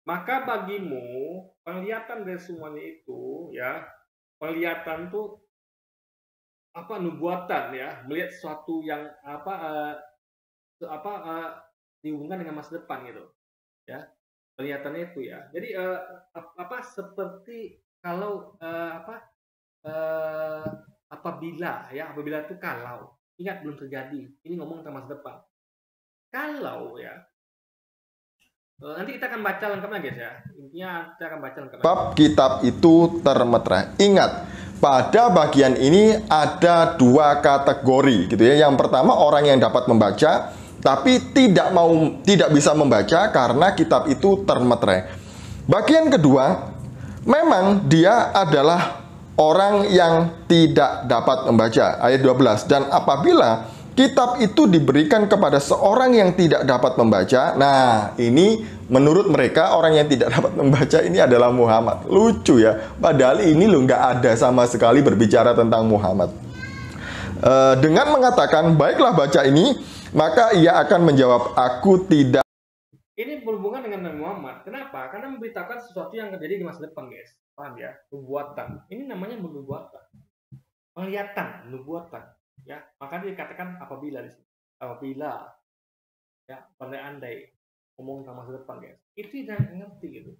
maka bagimu penglihatan dari semuanya itu ya, penglihatan tuh nubuatan ya, melihat sesuatu yang dihubungkan dengan masa depan gitu ya, kelihatannya itu ya. Jadi seperti kalau apabila itu kalau, ingat belum terjadi, ini ngomong tentang masa depan. Kalau ya, nanti kita akan baca lengkapnya guys ya, intinya kita akan baca lengkapnya. Bab kitab itu termeterai. Ingat, pada bagian ini ada dua kategori gitu ya. Yang pertama orang yang dapat membaca tapi tidak bisa membaca karena kitab itu termeterai. Bagian kedua, memang dia adalah orang yang tidak dapat membaca. Ayat 12. Dan apabila kitab itu diberikan kepada seorang yang tidak dapat membaca, nah ini menurut mereka orang yang tidak dapat membaca ini adalah Muhammad. Lucu ya, padahal ini nggak ada sama sekali berbicara tentang Muhammad. Dengan mengatakan, baiklah baca ini, maka ia akan menjawab, aku tidak. Ini berhubungan dengan Nabi Muhammad. Kenapa? Karena memberitakan sesuatu yang terjadi di masa depan, guys. Paham ya? Nubuatan. Ini namanya nubuatan. Penglihatan, nubuatan. Ya, maka dikatakan apabila di sini. Apabila ya, andai ngomong tentang masa depan, guys. Itu tidak ngerti gitu.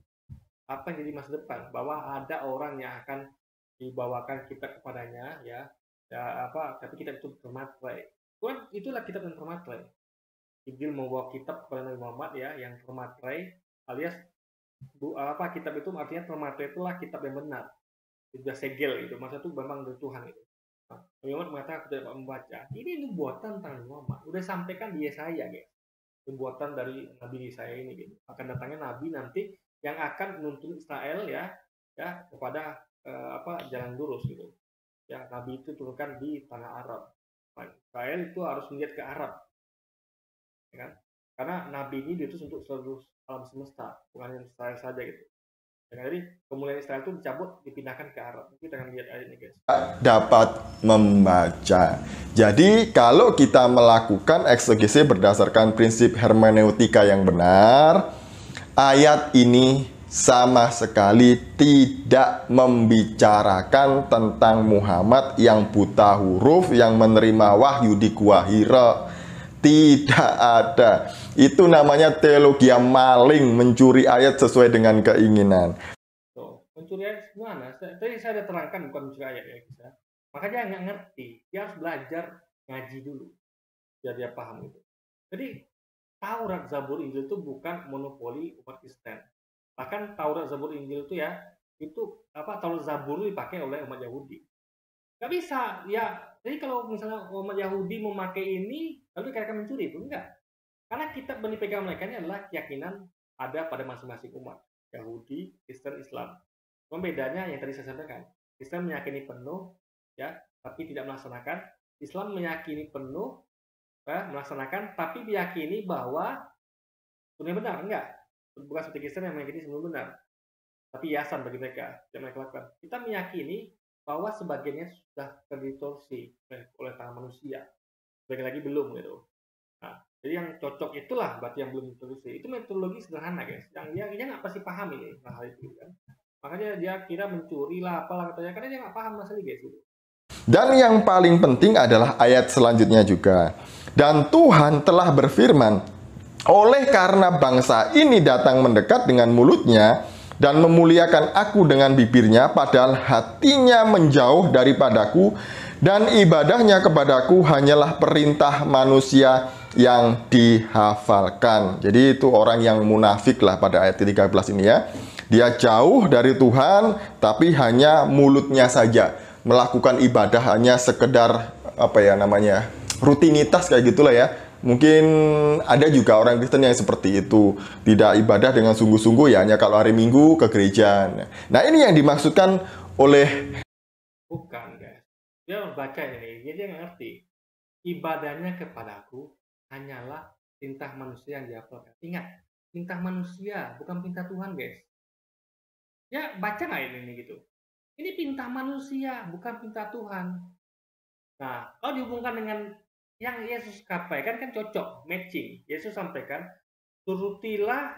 Apa yang jadi masa depan? Bahwa ada orang yang akan dibawakan kitab kepadanya, tapi kitab itu termaterai. Itulah kitab yang termaterai. Injil membawa kitab kepada Nabi Muhammad ya, yang termaterai, alias kitab itu artinya termaterai itulah kitab yang benar. Sudah segel itu, maksudnya itu memang dari Tuhan itu. Nah, Nabi Muhammad mengatakan aku tidak membaca. Ini nubuatan tentang Nabi Muhammad. Udah sampaikan di Yesaya, guys. Nubuatan dari Nabi Yesaya ini gitu. Akan datangnya nabi nanti yang akan menuntun Israel ya kepada jalan lurus gitu. Ya, nabi itu turunkan di tanah Arab. Israel itu harus melihat ke Arab, ya kan? Karena nabi ini diutus untuk seluruh alam semesta, bukan Israel saja gitu. Jadi kemuliaan Israel itu dicabut, dipindahkan ke Arab. Kita akan lihat ayat ini, guys. Dapat membaca. Jadi kalau kita melakukan eksegese berdasarkan prinsip hermeneutika yang benar, ayat ini sama sekali tidak membicarakan tentang Muhammad yang buta huruf, yang menerima wahyu di Gua Hira. Tidak ada. Itu namanya teologi maling, mencuri ayat sesuai dengan keinginan. Mencuri ayat gimana? Tadi saya ada terangkan bukan mencuri ayat ya, guys. Makanya nggak ngerti. Dia harus belajar ngaji dulu biar dia paham itu. Jadi Taurat, Zabur, Injil itu bukan monopoli umat Kristen. Bahkan Taurat, Zabur, Injil itu ya, itu Taurat, Zabur itu dipakai oleh umat Yahudi. Gak bisa ya. Jadi kalau misalnya umat Yahudi memakai ini lalu dikatakan mencuri, itu enggak. Karena kitab yang dipegang mereka ini adalah keyakinan ada pada masing-masing umat, Yahudi, Kristen, Islam. Bedanya yang tadi saya sampaikan, Kristen meyakini penuh ya, tapi tidak melaksanakan. Islam meyakini penuh ya, melaksanakan, tapi diyakini bahwa sebenarnya benar, enggak. Bukan seperti Kristen yang meyakini sebenarnya benar, tapi hiasan bagi mereka yang mereka lakukan. Kita meyakini bahwa sebagiannya sudah terdistorsi oleh tangan manusia, sebagian lagi belum gitu. Nah, jadi yang cocok itulah berarti yang belum terdistorsi. Itu metodologi sederhana, guys. Yang dia nggak pasti paham ini hal itu kan. Makanya dia kira mencuri lah apalah katanya, karena dia nggak paham masalah guys gitu. Dan yang paling penting adalah ayat selanjutnya juga. Dan Tuhan telah berfirman, oleh karena bangsa ini datang mendekat dengan mulutnya dan memuliakan aku dengan bibirnya, padahal hatinya menjauh daripadaku, dan ibadahnya kepadaku hanyalah perintah manusia yang dihafalkan. Jadi itu orang yang munafik lah pada ayat 13 ini ya. Dia jauh dari Tuhan, tapi hanya mulutnya saja melakukan ibadah, hanya sekedar rutinitas kayak gitulah ya. Mungkin ada juga orang Kristen yang seperti itu, tidak ibadah dengan sungguh-sungguh ya, hanya kalau hari Minggu ke gereja. Nah ini yang dimaksudkan oleh bukan guys, dia baca ini, dia nggak ngerti. Ibadahnya kepadaku hanyalah perintah manusia yang dihafalkan. Ingat, perintah manusia bukan perintah Tuhan guys. Ya baca nggak ini gitu? Ini perintah manusia, bukan perintah Tuhan. Nah, kalau dihubungkan dengan yang Yesus sampaikan kan cocok, matching. Yesus sampaikan, turutilah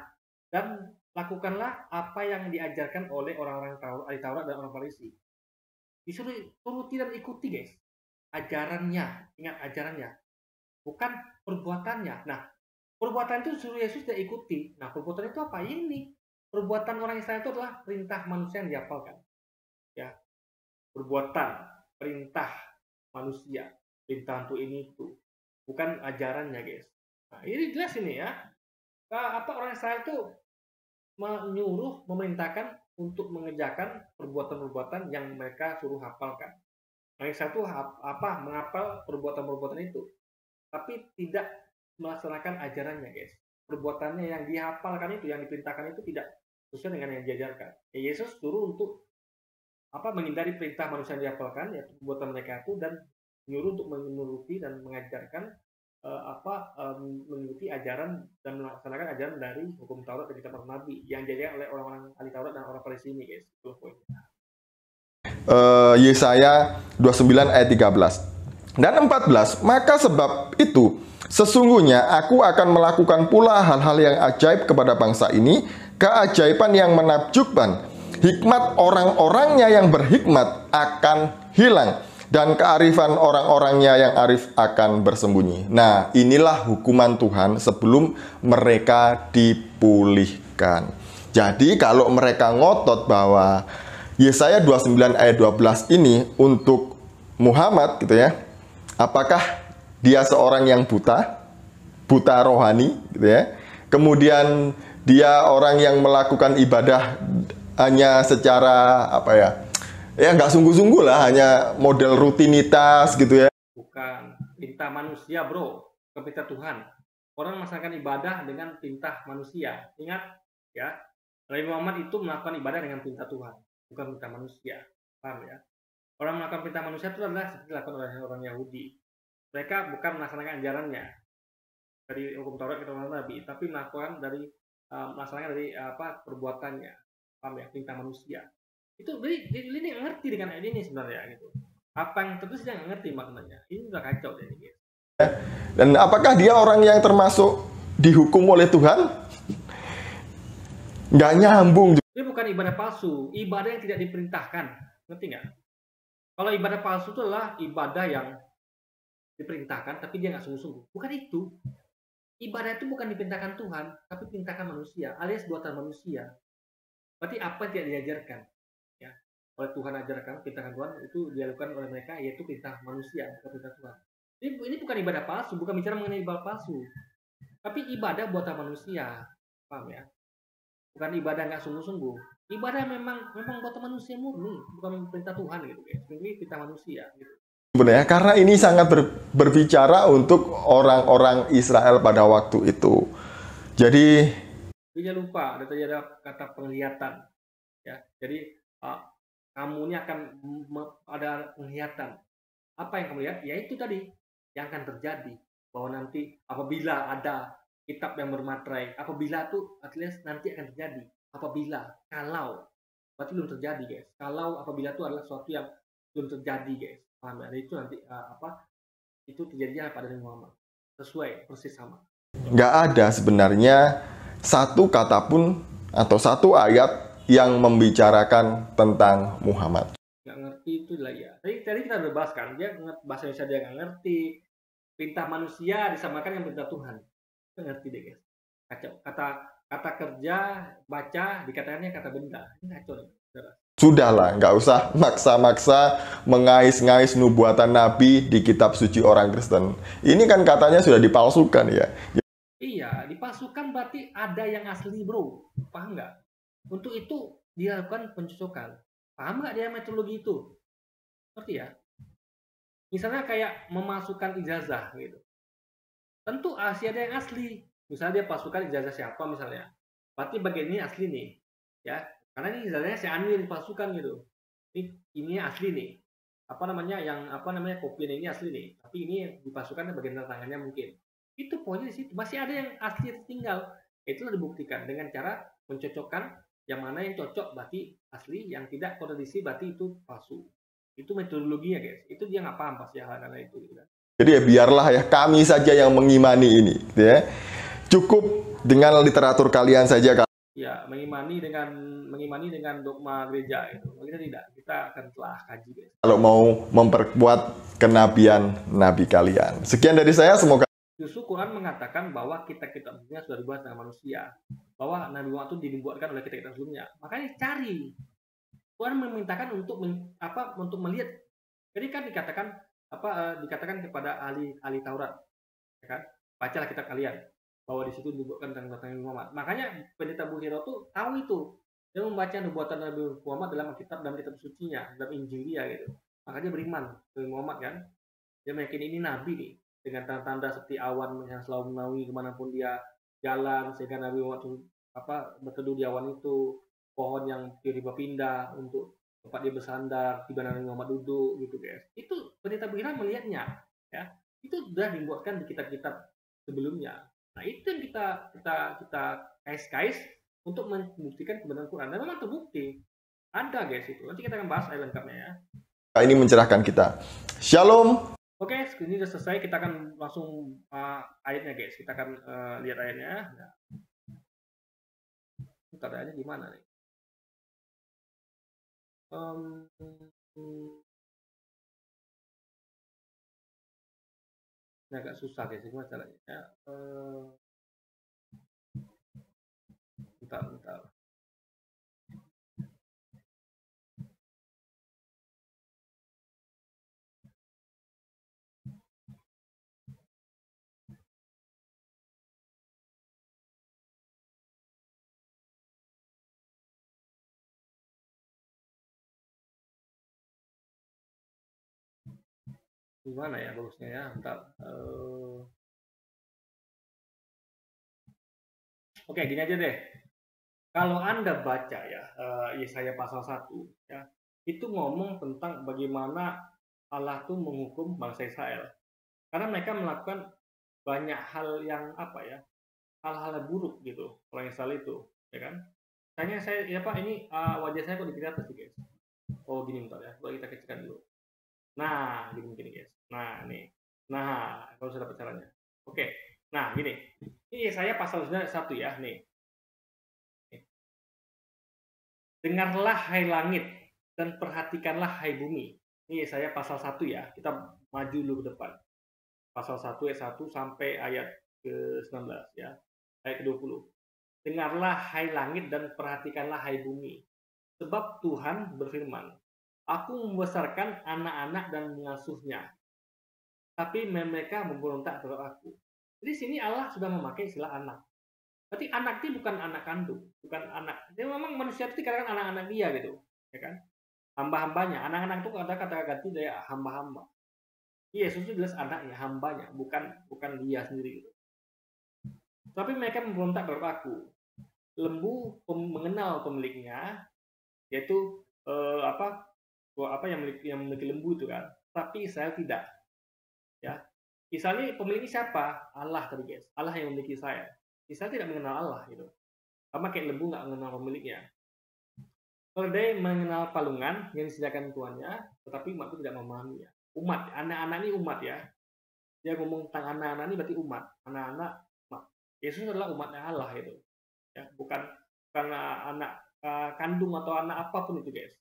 dan lakukanlah apa yang diajarkan oleh orang-orang ahli Taurat dan orang Farisi. Disuruh turuti dan ikuti guys. Ajarannya, ingat ajarannya. Bukan perbuatannya. Nah, perbuatan itu suruh Yesus tidak ikuti. Nah, perbuatan itu apa? Ini. Perbuatan orang Israel itu adalah perintah manusia yang dihafalkan. Ya, perbuatan, perintah manusia, perintah untuk ini itu, bukan ajarannya guys. Nah ini jelas ini ya, orang Israel itu menyuruh, memerintahkan untuk mengerjakan perbuatan-perbuatan yang mereka suruh hafalkan. Orang Israel itu menghafal perbuatan-perbuatan itu, tapi tidak melaksanakan ajarannya guys. Perbuatannya yang dihafalkan itu, yang diperintahkan itu tidak sesuai dengan yang diajarkan. Ya, Yesus suruh untuk menghindari perintah manusia yang dihafalkan, yaitu perbuatan mereka itu, dan menyuruh untuk menuruti dan mengajarkan mengikuti ajaran dan melaksanakan ajaran dari hukum Taurat dan kitab Nabi yang diajarkan oleh orang-orang ahli Taurat dan orang Farisi ini guys. Itu poinnya. Yesaya 29 ayat 13 dan 14. Maka sebab itu sesungguhnya aku akan melakukan pula hal-hal yang ajaib kepada bangsa ini, keajaiban yang menakjubkan. Hikmat orang-orangnya yang berhikmat akan hilang, dan kearifan orang-orangnya yang arif akan bersembunyi. Nah, inilah hukuman Tuhan sebelum mereka dipulihkan. Jadi kalau mereka ngotot bahwa Yesaya 29 ayat 12 ini untuk Muhammad gitu ya, apakah dia seorang yang buta rohani gitu ya, kemudian dia orang yang melakukan ibadah hanya secara nggak sungguh-sungguh lah, hanya model rutinitas gitu ya. Bukan perintah manusia bro, ke perintah Tuhan. Orang melaksanakan ibadah dengan perintah manusia. Ingat ya, Nabi Muhammad itu melakukan ibadah dengan perintah Tuhan, bukan perintah manusia. Paham ya? Orang melakukan perintah manusia itu adalah seperti dilakukan oleh orang Yahudi. Mereka bukan melaksanakan ajarannya dari hukum Taurat, kitab Nabi, tapi melakukan dari melaksanakan dari perbuatannya. paham ya, perintah manusia. Itu ini nggak ngerti dengan ayat ini sebenarnya gitu. Apa yang tertulis dia nggak ngerti maknanya. Ini udah kacau deh gitu. Dan apakah dia orang yang termasuk dihukum oleh Tuhan? Nggak nyambung. Ini bukan ibadah palsu, ibadah yang tidak diperintahkan. Ngerti nggak? Kalau ibadah palsu itu adalah ibadah yang diperintahkan tapi dia nggak sungguh-sungguh. Bukan itu. Ibadah itu bukan diperintahkan Tuhan, tapi diperintahkan manusia, alias buatan manusia. Berarti apa yang tidak diajarkan? Ya, oleh Tuhan ajarkan, perintahkan Tuhan itu dilakukan oleh mereka, yaitu perintah manusia, bukan perintah Tuhan. Ini bukan ibadah palsu, bukan bicara mengenai ibadah palsu, tapi ibadah buatan manusia, paham ya? Bukan ibadah nggak sungguh-sungguh. Ibadah memang buatan manusia murni, bukan perintah Tuhan gitu, guys. Ini perintah manusia. Gitu. Sebenarnya karena ini sangat berbicara untuk orang-orang Israel pada waktu itu. Jadi jangan lupa ada kata penglihatan, ya. Jadi kamu ini akan ada penglihatan. Apa yang kamu lihat? Ya itu tadi yang akan terjadi, bahwa nanti apabila ada kitab yang bermaterai, apabila itu artinya nanti akan terjadi. Apabila, kalau, berarti belum terjadi, guys. Kalau apabila itu adalah sesuatu yang belum terjadi, guys. Paham ya? Itu nanti itu terjadinya pada Nabi Muhammad. Sesuai, persis sama. nggak ada sebenarnya satu kata pun atau satu ayat yang membicarakan tentang Muhammad. Nggak ngerti itu lah ya. Tadi kita udah bahas kan, dia bahasa Indonesia dia nggak ngerti. Perintah manusia disamakan dengan perintah Tuhan. Kita ngerti deh, guys. Kacau. Kata kerja, baca, dikatakannya kata benda. Ini kacau nih. Sudahlah, nggak usah maksa-maksa mengais-ngais nubuatan Nabi di kitab suci orang Kristen. Ini kan katanya sudah dipalsukan ya. Iya, dipalsukan berarti ada yang asli, bro. Paham nggak? Untuk itu dilakukan pencocokan. Paham nggak dia metodologi itu? Ngerti ya? Misalnya kayak memasukkan ijazah gitu. Tentu ada yang asli. Misalnya dia pasukan ijazah siapa misalnya. Berarti bagian ini asli nih. Ya, karena ini ijazahnya si Anu yang dipalsukan gitu. Ini asli nih. Kopian ini asli nih. Tapi ini dipalsukan bagian tanda tangannya mungkin. Itu poinnya di situ. Masih ada yang asli tertinggal. Itu dibuktikan dengan cara mencocokkan yang mana yang cocok berarti asli, yang tidak kontradiksi berarti itu palsu. Itu metodologinya, guys. Itu dia nggak paham pasti hal-hal itu. Gitu kan. Jadi ya biarlah ya kami saja yang mengimani ini, gitu ya. Cukup dengan literatur kalian saja. Ya, mengimani dengan dogma gereja itu. Kita tidak, kita akan telah kaji, guys. Kalau mau memperkuat kenabian nabi kalian. Sekian dari saya, semoga. Justru Quran mengatakan bahwa kitab-kitab sebelumnya sudah dibuat dengan manusia, bahwa Nabi Muhammad itu dibuatkan oleh kitab-kitab sebelumnya. Makanya cari. Quran memintakan untuk melihat. Jadi kan dikatakan kepada ahli Taurat, ya kan? Bacalah kitab kalian bahwa di situ dibuatkan tentang Nabi Muhammad. Makanya pendeta Buhiro tuh tahu itu. Dia membaca nubuatan Nabi Muhammad dalam kitab sucinya, dalam Injil dia gitu. Makanya beriman Nabi Muhammad kan. Dia meyakini ini nabi nih. Dengan tanda-tanda seperti awan yang selalu menaungi kemanapun dia jalan, sehingga Nabi Muhammad berteduh di awan itu, pohon yang tiba-tiba pindah untuk tempat dia bersandar, tiba Nabi Muhammad duduk gitu, guys. Itu pendeta Buhiro melihatnya, ya. Itu sudah dibuatkan di kitab-kitab sebelumnya. Nah, itu yang kita kais-kais untuk membuktikan kebenaran Quran. Dan memang terbukti. Ada, guys, itu. Nanti kita akan bahas ayat lengkapnya ya. Ini mencerahkan kita. Shalom. Oke, ini sudah selesai. Kita akan langsung ayatnya, guys. Kita akan lihat ayatnya. Nah. Bentar, ayatnya gimana nih? Ini agak susah, guys. Gimana caranya? Bentar. Gimana ya bagusnya ya? Bentar. Oke, gini aja deh. Kalau Anda baca ya Yesaya pasal 1 ya, itu ngomong tentang bagaimana Allah tuh menghukum bangsa Israel. Karena mereka melakukan banyak hal yang hal-hal buruk gitu, orang Israel itu, ya kan? Tanya saya, ya Pak, ini wajah saya kok dikira atas sih guys. Oh gini bentar ya, coba kita kecilkan dulu. Nah, gini guys. Nah, ini. Nah, kalau sudah dapat caranya. Oke. Nah, gini. Ini saya pasal 1 ya, nih. Dengarlah hai langit dan perhatikanlah hai bumi. Ini saya pasal 1 ya. Kita maju dulu ke depan. Pasal 1 ayat 1 sampai ayat ke-19 ya. Ayat ke-20. Dengarlah hai langit dan perhatikanlah hai bumi. Sebab Tuhan berfirman, Aku membesarkan anak-anak dan mengasuhnya, tapi mereka memberontak terhadap aku. Jadi sini Allah sudah memakai istilah anak. Berarti anak itu bukan anak kandung, bukan anak. Dia memang manusia itu dikatakan anak-anak dia gitu, ya kan? Hamba-hambanya. Anak-anak itu ada kata ganti dari hamba-hamba. Yesus itu jelas anaknya, hambanya, bukan dia sendiri gitu. Tapi mereka memberontak terhadap aku. Lembu mengenal pemiliknya, yaitu yang memiliki lembu itu kan. Tapi Israel tidak. Ya, Israel pemiliknya siapa? Allah tadi guys. Allah yang memiliki Israel. Israel tidak mengenal Allah gitu. Sama kayak lembu nggak mengenal pemiliknya. Keledai mengenal palungan yang disediakan tuannya, tetapi umat itu tidak memahaminya. Umat, anak-anak ini umat ya. Dia ngomong tentang anak-anak ini berarti umat. Anak-anak umat. Yesus adalah umatnya Allah itu. Ya, bukan karena anak kandung atau anak apapun itu guys.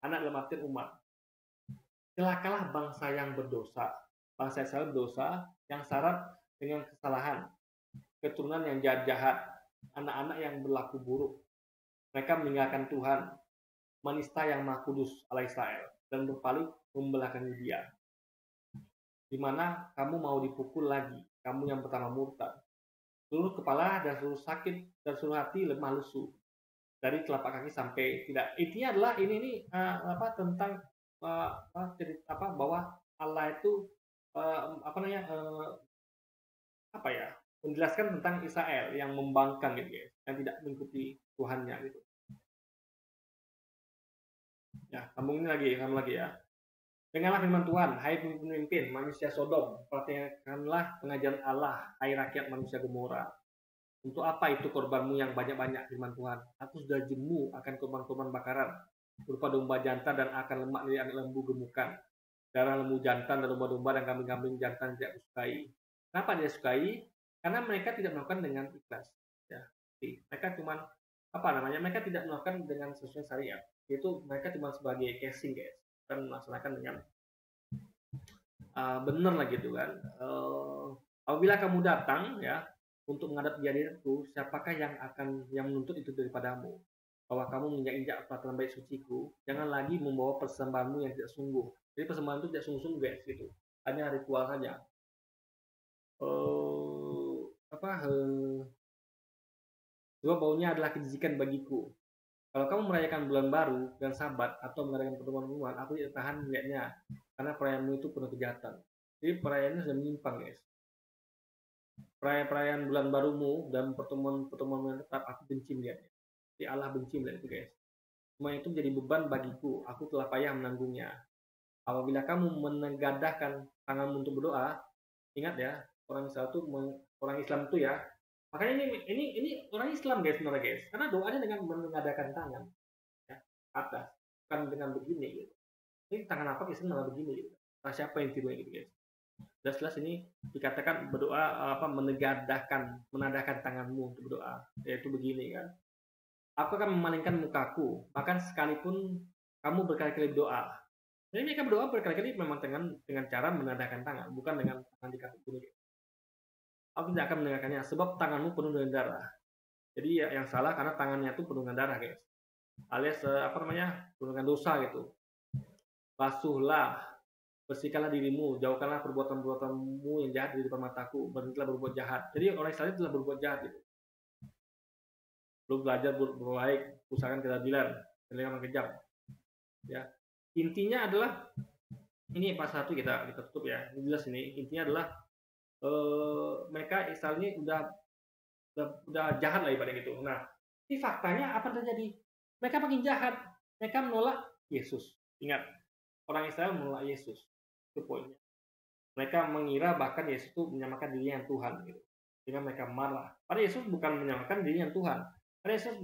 Anak dalam artian umat. Celakalah bangsa yang berdosa. Bangsa Israel berdosa yang syarat dengan kesalahan. Keturunan yang jahat-jahat. Anak-anak yang berlaku buruk. Mereka meninggalkan Tuhan. Menista yang Maha Kudus Allah Israel. Dan berpaling membelakangi dia. Di mana kamu mau dipukul lagi. Kamu yang pertama murtad. Seluruh kepala dan seluruh sakit dan seluruh hati lemah lesu. Dari telapak kaki sampai tidak. Intinya adalah ini tentang cerita bahwa Allah itu menjelaskan tentang Israel yang membangkang gitu ya, yang tidak mengikuti Tuhannya gitu. Ya, sambung lagi ya. Dengarlah firman Tuhan, hai pemimpin manusia Sodom, perhatikanlah pengajaran Allah, hai rakyat manusia Gomora. Untuk apa itu korbanmu yang banyak-banyak, firman Tuhan? Aku sudah jemu akan korban-korban bakaran, berupa domba jantan dan akan lemak dari anak lembu gemukan. Darah lembu jantan dan domba-domba dan kambing-kambing jantan tidak disukai. Kenapa dia sukai? Karena mereka tidak melakukan dengan ikhlas. Ya, mereka cuma mereka tidak melakukan dengan sesuai syariat. Itu mereka cuma sebagai casing guys, kan melaksanakan dengan benar lah gitu kan. Apabila kamu datang ya untuk menghadap di hadiratku, siapakah yang menuntut itu daripadamu? Bahwa kamu menginjak-injak peraturan baik suciku, jangan lagi membawa persembahanmu yang tidak sungguh. Jadi persembahan itu tidak sungguh-sungguh guys gitu, hanya ritual saja. Sebab baunya adalah kejijikan bagiku. Kalau kamu merayakan bulan baru dan sabat atau mengadakan pertemuan-pertemuan, aku tidak tahan melihatnya, karena perayaanmu itu penuh kejahatan. Jadi perayaannya sudah menyimpang guys. Perayaan bulan barumu dan pertemuan-pertemuan yang tetap aku benci melihatnya. Jadi Allah benci melihat itu guys. Semua itu menjadi beban bagiku. Aku telah payah menanggungnya. Apabila kamu menegadahkan tanganmu untuk berdoa, ingat ya, orang Islam itu ya. Makanya ini orang Islam guys sebenarnya guys. Karena doanya dengan mengadahkan tangan ya, atas, bukan dengan begini gitu. Ini tangan apa Islam malah begini gitu. Nah, siapa yang tiru gitu guys? Jelas-jelas ini dikatakan berdoa menadahkan tanganmu untuk berdoa, yaitu begini kan. Aku akan memalingkan mukaku, bahkan sekalipun kamu berkali-kali berdoa. Jadi mereka berdoa berkali-kali memang dengan cara menadahkan tangan, bukan dengan tangan dikasih begini. Aku tidak akan mendengarkannya, sebab tanganmu penuh dengan darah. Jadi yang salah karena tangannya itu penuh dengan darah guys. Alias penuh dengan dosa gitu. Basuhlah, bersihkanlah dirimu, jauhkanlah perbuatan-perbuatanmu yang jahat dari depan mataku, berhentilah berbuat jahat. Jadi orang Israel telah berbuat jahat gitu. Belum belajar berbaik, usahakan keadilan, jangan kejam. Ya, intinya adalah ini pasal 1 kita tutup ya. Ini jelas ini. Intinya adalah mereka Israel ini udah jahat lah ibadah gitu. Nah, ini faktanya apa terjadi? Mereka makin jahat. Mereka menolak Yesus. Ingat, orang Israel menolak Yesus. Itu poinnya. Mereka mengira bahkan Yesus itu menyamakan dirinya dengan Tuhan gitu. Sehingga mereka marah. Padahal Yesus bukan menyamakan dirinya dengan Tuhan. Karena Yesus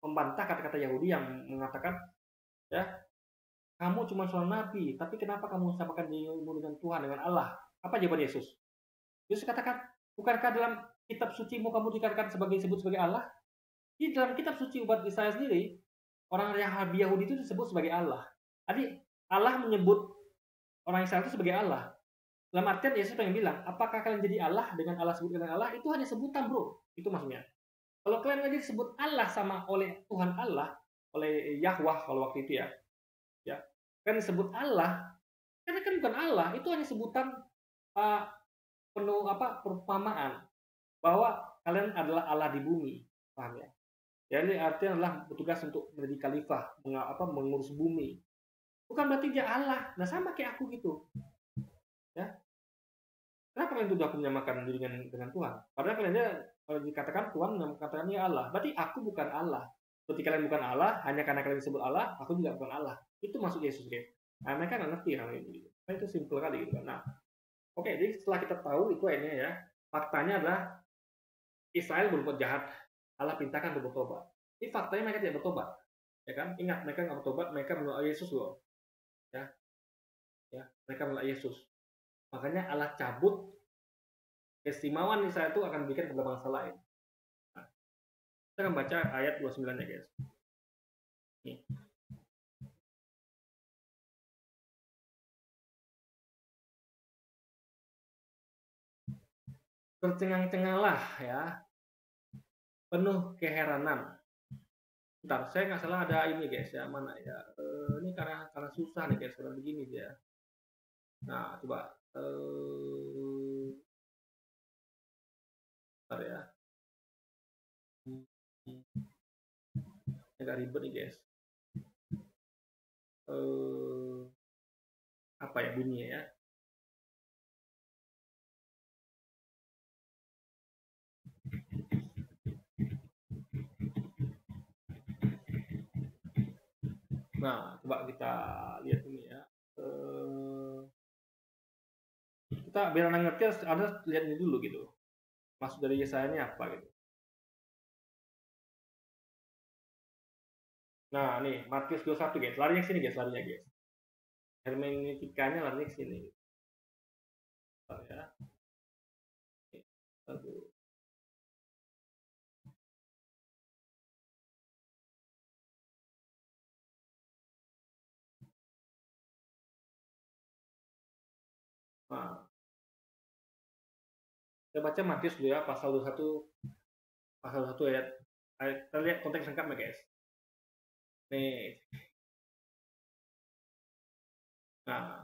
membantah kata-kata Yahudi yang mengatakan, ya, kamu cuma seorang nabi, tapi kenapa kamu samakan dirimu dengan Tuhan, dengan Allah? Apa jawaban Yesus? Yesus katakan, bukankah dalam kitab sucimu kamu dikatakan disebut sebagai Allah? Di dalam kitab suci umat Israel sendiri, orang Yahudi itu disebut sebagai Allah. Jadi Allah menyebut orang Israel itu sebagai Allah. Dalam artian Yesus pengen bilang, apakah kalian jadi Allah dengan Allah sebut dengan Allah? Itu hanya sebutan, bro. Itu maksudnya. Kalau kalian aja disebut Allah sama oleh Tuhan Allah, oleh Yahweh kalau waktu itu ya, kan disebut Allah, karena kan bukan Allah, itu hanya sebutan penuh perumpamaan bahwa kalian adalah Allah di bumi, paham ya? Jadi artinya adalah bertugas untuk menjadi khalifah, mengurus bumi. Bukan berarti dia Allah. Nah sama kayak aku gitu, ya. Kenapa kalian tuduh aku menyamakan diri dengan Tuhan? Padahal kalian kalau dikatakan Tuhan mengatakan dia Allah, berarti aku bukan Allah. Seperti kalian bukan Allah, hanya karena kalian disebut Allah, aku juga bukan Allah. Itu maksud Yesus, guys. Nah, mereka nggak ngerti hal ini. Nah, itu simpel kali gitu kan. Nah, oke, jadi setelah kita tahu itu akhirnya ya, faktanya adalah Israel berbuat jahat, Allah perintahkan untuk bertobat. Ini faktanya mereka tidak bertobat, ya kan? Ingat, mereka nggak bertobat, mereka menolak Yesus loh, ya, mereka menolak Yesus. Makanya Allah cabut keistimewaan Israel itu akan bikin kepada bangsa lain. Nah, kita akan baca ayat 29 ya, guys. Nih. Tercengang-cengalah ya, penuh keheranan. Bentar, saya nggak salah ada ini guys ya, mana ya? Ini karena susah nih guys, karena begini dia. Nah, coba bentar ya. Agak ribet nih guys. Apa ya bunyinya ya? Nah, coba kita lihat ini ya. Kita biar Anda ngerti, Anda lihat ini dulu gitu. Maksud dari Yesaya ini apa gitu. Nah, nih Matius 21 guys. Larinya ke sini guys, larinya guys. Hermeneutikanya larinya ke sini. Ya. Aduh. Nah, kita baca Matius dulu ya, pasal 21 ayat. Kita lihat konteks lengkapnya guys. Nih. Nah,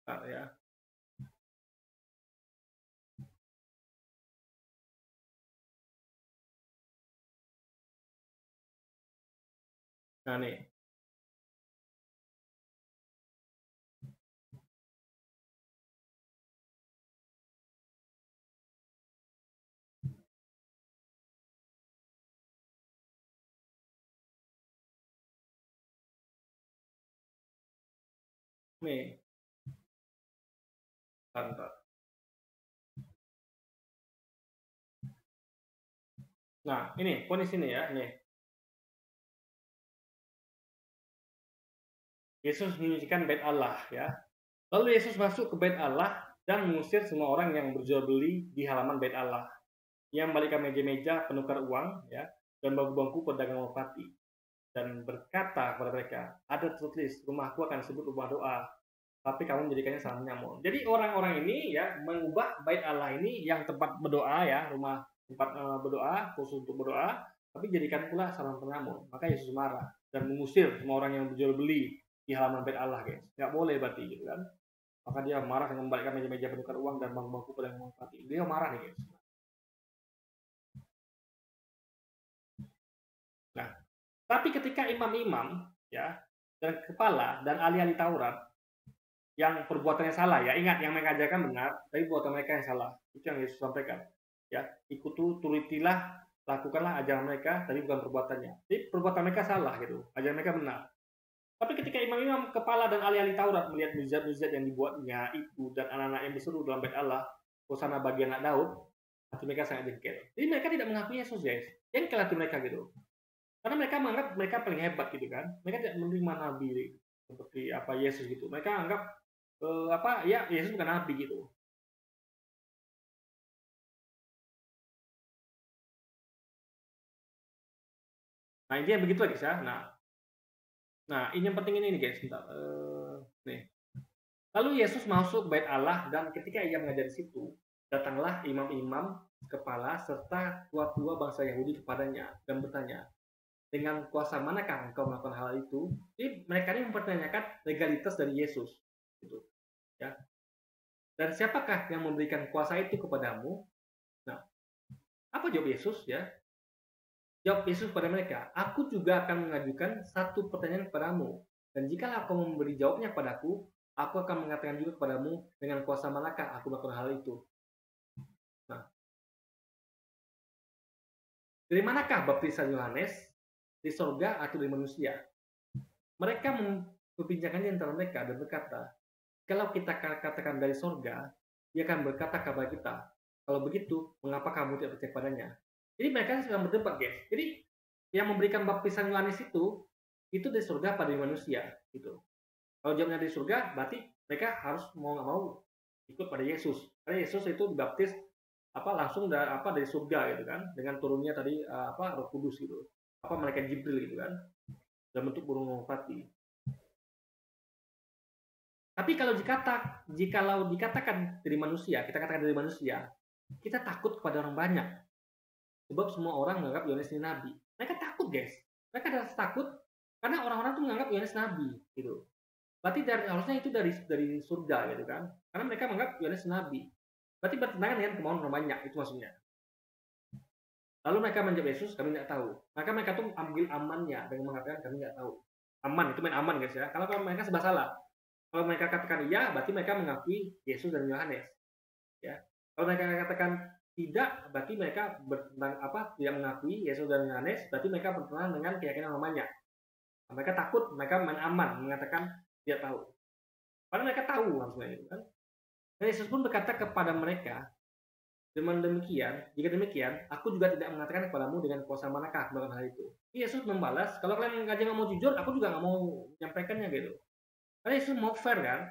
bentar ya. Nah nih. Nih. Bentar. Nah, ini poin di sini ya, nih. Yesus menunjukkan bait Allah ya. Lalu Yesus masuk ke bait Allah dan mengusir semua orang yang berjual beli di halaman bait Allah, yang membalikkan meja-meja penukar uang ya, dan bangku-bangku pedagang merpati, dan berkata kepada mereka, ada tertulis, rumahku akan disebut rumah doa, tapi kamu menjadikannya sarang penyamun. Jadi orang-orang ini ya mengubah bait Allah ini yang tempat berdoa ya, rumah tempat berdoa, khusus untuk berdoa, tapi jadikan pula sarang penyamun. Maka Yesus marah dan mengusir semua orang yang berjual beli di halaman bait Allah, guys. Nggak boleh berarti gitu kan. Maka dia marah dengan membalikkan meja-meja penukar uang dan bangku-bangku pedagang merpati. Dia marah nih, guys. Nah, tapi ketika imam-imam ya dan kepala dan ahli-ahli Taurat yang perbuatannya salah ya, ingat yang mereka ajarkan benar, tapi perbuatan mereka yang salah. Itu yang Yesus sampaikan. Ya, turutilah, lakukanlah ajaran mereka, tapi bukan perbuatannya. Jadi perbuatan mereka salah gitu, ajaran mereka benar. Tapi ketika imam-imam kepala dan ahli-ahli Taurat melihat mukjizat-mukjizat yang dibuatnya itu dan anak-anak yang berseru dalam bait Allah, hosana bagi anak Daud, hati mereka sangat jengkel. Jadi mereka tidak mengakui Yesus, guys. Jengkel hati mereka gitu. Karena mereka menganggap mereka paling hebat gitu kan. Mereka tidak menerima nabi seperti apa Yesus gitu. Mereka anggap ya Yesus bukan nabi gitu. Nah, intinya begitu guys ya. Nah ini yang penting ini nih guys. Nih. Lalu Yesus masuk bait Allah dan ketika ia mengajar di situ, datanglah imam-imam kepala serta tua-tua bangsa Yahudi kepadanya dan bertanya, dengan kuasa manakah engkau melakukan hal itu? Jadi mereka ini mempertanyakan legalitas dari Yesus, gitu, ya. Dan siapakah yang memberikan kuasa itu kepadamu? Nah, apa jawab Yesus? Ya, jawab Yesus pada mereka, aku juga akan mengajukan satu pertanyaan kepadamu, dan jika kau memberi jawabnya padaku, aku akan mengatakan juga kepadamu dengan kuasa manakah aku melakukan hal itu. Nah, dari manakah baptisan Yohanes? Di sorga atau di manusia? Mereka memperbincangkannya antara mereka dan berkata, kalau kita katakan dari sorga, dia akan berkata kepada kita, kalau begitu, mengapa kamu tidak percaya padanya? Jadi mereka sedang berdebat, guys. Jadi yang memberikan baptisan Yohanes itu dari surga pada manusia, gitu. Kalau jawabnya dari surga, berarti mereka harus mau nggak mau ikut pada Yesus. Karena Yesus itu dibaptis langsung dari surga gitu kan, dengan turunnya tadi Roh Kudus gitu. Malaikat Jibril gitu kan, dalam bentuk burung merpati. Tapi kalau dikatakan dari manusia, kita katakan dari manusia, kita takut kepada orang banyak. Sebab semua orang menganggap Yohanes ini nabi. Mereka takut, guys. Mereka takut karena orang-orang tuh menganggap Yohanes nabi, gitu. Berarti harusnya itu dari surga, gitu kan? Karena mereka menganggap Yohanes nabi. Berarti bertentangan dengan kemauan orang banyak, itu maksudnya. Lalu mereka menjawab Yesus, kami tidak tahu. Maka mereka tuh ambil amannya dengan mengatakan kami tidak tahu. Aman, itu main aman, guys ya. Kalau mereka serba salah. Kalau mereka katakan iya, berarti mereka mengakui Yesus dan Yohanes. Ya. Kalau mereka katakan tidak, berarti mereka tidak mengakui Yesus dan Yohanes, berarti mereka bertentangan dengan keyakinan namanya. Mereka takut, mereka main aman, mengatakan tidak tahu. Padahal mereka tahu maksudnya itu kan. Dan Yesus pun berkata kepada mereka, jika demikian, aku juga tidak mengatakan kepadamu dengan kuasa manakah melakukan hal itu. Yesus membalas, kalau kalian nggak mau jujur, aku juga nggak mau menyampaikannya gitu. Karena Yesus mau fair kan?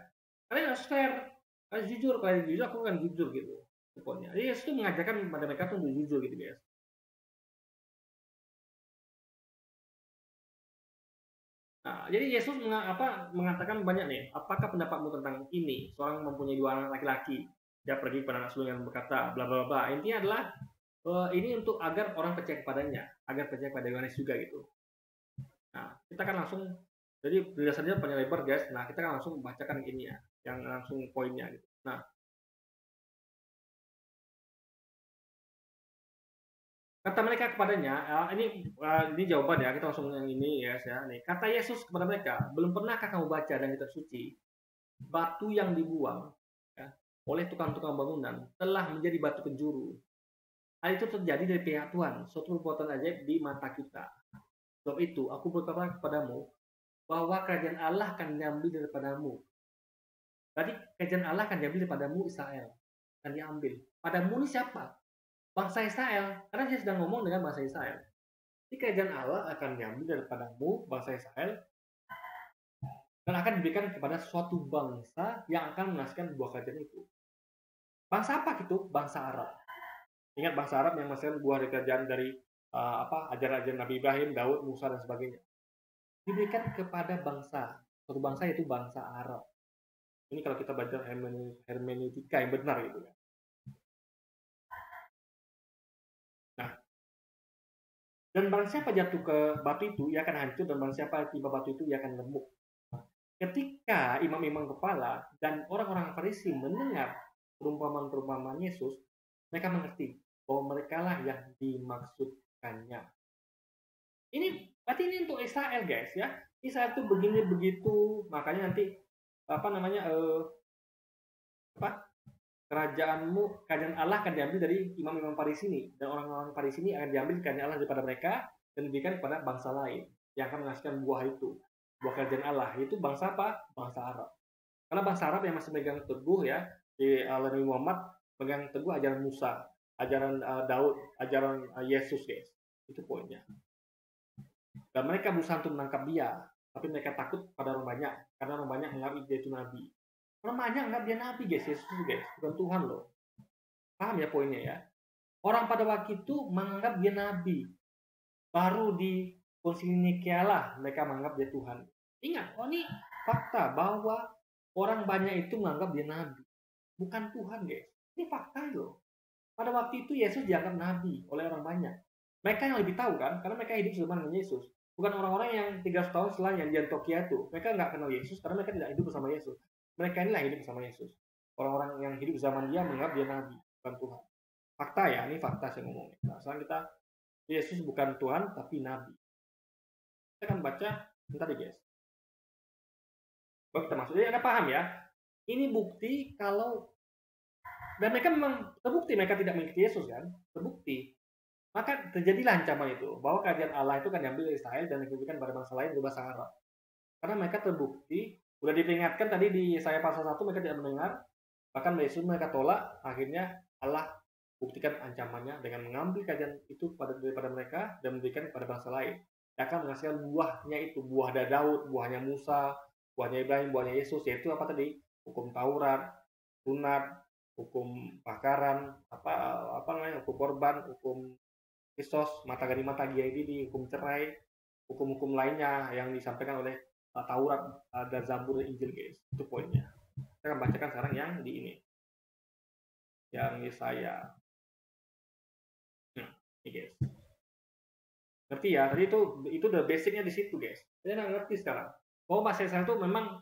Kalian harus fair. Kalian jujur, kalian jujur, aku akan jujur gitu. Pokoknya. Jadi Yesus itu mengajarkan pada mereka untuk jujur gitu guys. Nah, jadi Yesus mengatakan banyak nih. Apakah pendapatmu tentang ini? Seorang mempunyai 2 anak laki-laki, dia pergi kepada anak sulung yang berkata, bla bla bla. Intinya adalah ini untuk agar orang percaya kepadanya, agar percaya pada Yohanes juga gitu. Nah, kita akan langsung, jadi berdasarnya panjang lebar guys. Nah, kita akan langsung membacakan ini ya, yang langsung poinnya gitu. Nah, kata mereka kepadanya, ini jawaban ya, kita langsung yang ini ya. Nih, kata Yesus kepada mereka, belum pernahkah kamu baca dalam kitab suci, batu yang dibuang ya, oleh tukang-tukang bangunan telah menjadi batu penjuru. Hal itu terjadi dari pihak Tuhan, suatu perbuatan ajaib di mata kita. Sebab itu, aku berkata kepadamu, bahwa kerajaan Allah akan diambil daripadamu. Berarti kerajaan Allah akan diambil daripadamu Israel. Akan diambil. Padamu ini siapa? Bangsa Israel. Karena dia sedang ngomong dengan bangsa Israel. Jadi kerajaan Allah akan diambil daripadamu, bangsa Israel, dan akan diberikan kepada suatu bangsa yang akan menasihkan buah kerajaan itu. Bangsa apa itu? Bangsa Arab. Ingat bangsa Arab yang menghasilkan buah kerajaan dari ajaran-ajaran Nabi Ibrahim, Daud, Musa dan sebagainya. Diberikan kepada suatu bangsa yaitu bangsa Arab. Ini kalau kita baca hermeneutika yang benar gitu ya. Nah, dan barang siapa jatuh ke batu itu, ia akan hancur, dan barang siapa tiba batu itu, ia akan remuk. Ketika imam-imam kepala dan orang-orang Farisi mendengar perumpamaan-perumpamaan Yesus, mereka mengerti bahwa mereka lah yang dimaksudkannya. Ini berarti ini untuk Israel guys ya. Israel itu begini begitu, makanya nanti kerajaan Allah akan diambil dari imam-imam Farisi ini, dan orang-orang Farisi ini akan diambil kerajaan Allah daripada mereka dan diberikan kepada bangsa lain yang akan menghasilkan buah itu, buah kerajaan Allah. Itu bangsa apa? Bangsa Arab. Karena bangsa Arab yang masih megang teguh ya di Nabi Muhammad, megang teguh ajaran Musa, ajaran Daud, ajaran Yesus guys. Itu poinnya. Dan mereka berusaha untuk menangkap dia, tapi mereka takut pada orang banyak, karena orang banyak menganggap dia itu nabi. Orang banyak menganggap dia nabi, guys. Yesus itu, guys, bukan Tuhan loh. Paham ya poinnya ya? Orang pada waktu itu menganggap dia nabi. Baru di Konsili Nikea lah mereka menganggap dia Tuhan. Ingat, ini fakta bahwa orang banyak itu menganggap dia nabi, bukan Tuhan, guys. Ini fakta loh. Pada waktu itu Yesus dianggap nabi oleh orang banyak. Mereka yang lebih tahu kan, karena mereka hidup bersama dengan Yesus. Bukan orang-orang yang 300 tahun setelah yang di Antioquia itu. Mereka nggak kenal Yesus karena mereka tidak hidup bersama Yesus. Mereka inilah hidup bersama Yesus. Orang-orang yang hidup zaman dia menganggap dia nabi, bukan Tuhan. Fakta ya, ini fakta saya ngomongnya. Nah, sekarang kita, Yesus bukan Tuhan tapi nabi. Kita akan baca tadi, guys. Kita masuk. Jadi Anda paham ya? Ini bukti kalau, dan mereka memang terbukti mereka tidak mengikuti Yesus kan? Terbukti. Maka terjadilah ancaman itu, bahwa kerajaan Allah itu kan diambil dari Israel dan diberikan pada bangsa lain berbahasa Arab. Karena mereka terbukti, sudah diperingatkan tadi di Yesaya pasal 1 mereka tidak mendengar, bahkan Yesus mereka tolak, akhirnya Allah buktikan ancamannya dengan mengambil kerajaan itu daripada mereka dan memberikan kepada bangsa lain. Dia akan menghasilkan buahnya itu, buah Daud, buahnya Musa, buahnya Ibrahim, buahnya Yesus, yaitu apa tadi? Hukum Taurat, sunat, hukum bakaran, apa namanya, hukum korban, hukum Kristus, mata gani mata di hukum cerai, hukum-hukum lainnya yang disampaikan oleh Taurat dan Zabur dan Injil, guys. Itu poinnya. Saya akan bacakan sekarang yang di ini, yang Yesaya. Ini, guys. Ngerti ya? Tadi itu udah basicnya di situ, guys. Saya nggak ngerti sekarang. Bahwa bahasa Yesaya itu memang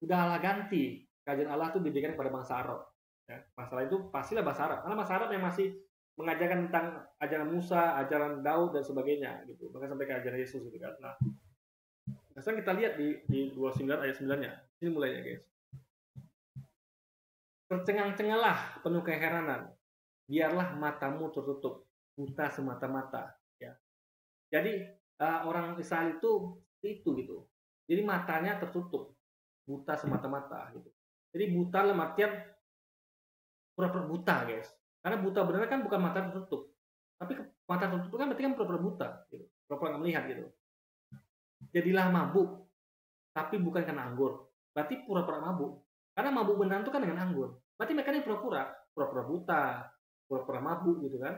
udah Allah ganti. Kerajaan Allah itu diberikan kepada bangsa Arab. Ya, masalah itu pastilah bahasa Arab. Karena bahasa Arab yang masih mengajarkan tentang ajaran Musa, ajaran Daud dan sebagainya gitu. Bahkan sampai ke ajaran Yesus gitu kan. Nah, sekarang kita lihat di 29 ayat 9-nya. Ini mulainya, guys. Tercengang-cengalah penuh keheranan. Biarlah matamu tertutup, buta semata-mata, ya. Jadi orang Israel itu gitu. Jadi matanya tertutup, buta semata-mata gitu. Jadi buta dalam artian pura-pura buta, guys. Karena buta benar kan bukan mata tertutup. Tapi mata tertutup kan berarti kan pura-pura buta gitu. Pura-pura nggak melihat gitu. Jadilah mabuk, tapi bukan karena anggur. Berarti pura-pura mabuk. Karena mabuk beneran itu kan dengan anggur. Berarti mereka ini pura-pura buta, pura-pura mabuk gitu kan.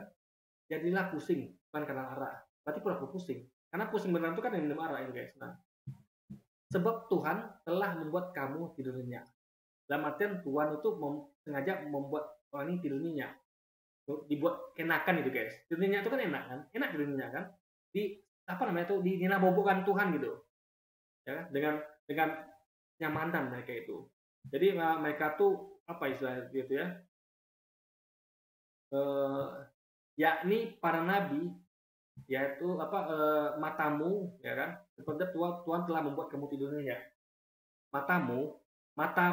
Jadilah pusing, bukan karena arak. Berarti pura-pura pusing. Karena pusing beneran itu kan yang minum arak, guys. Nah, sebab Tuhan telah membuat kamu tidur nyenyak. Dalam artian Tuhan itu sengaja membuat orang ini tidur nyenyak. Dibuat enakan itu, guys. Tidur nyenyak itu kan enak kan? Enak tidur nyenyak kan? Dinabobokkan Tuhan gitu. Ya, dengan nyamanan mereka itu. Jadi mereka tuh apa istilahnya gitu ya? Yakni para nabi, yaitu matamu, ya kan? Seperti Tuhan telah membuat kamu tidur nyenyak. Mata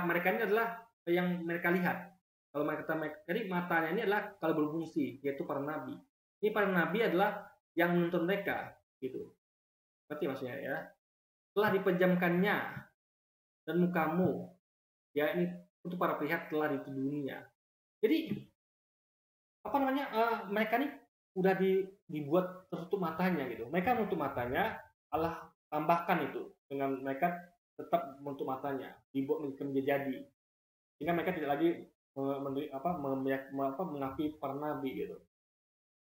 mereka ini adalah yang mereka lihat. Kalau jadi matanya ini adalah kalau berfungsi, yaitu para nabi. Ini para nabi adalah yang menuntun mereka, gitu. Berarti maksudnya ya. Telah dipejamkannya dan mukamu, ya ini untuk para pihak telah dituduhnya. Jadi mereka ini udah dibuat tertutup matanya gitu. Mereka menutup matanya, Allah tambahkan itu dengan mereka tetap menutup matanya, dibuat menjadi. Sehingga mereka tidak lagi mengakui para nabi gitu.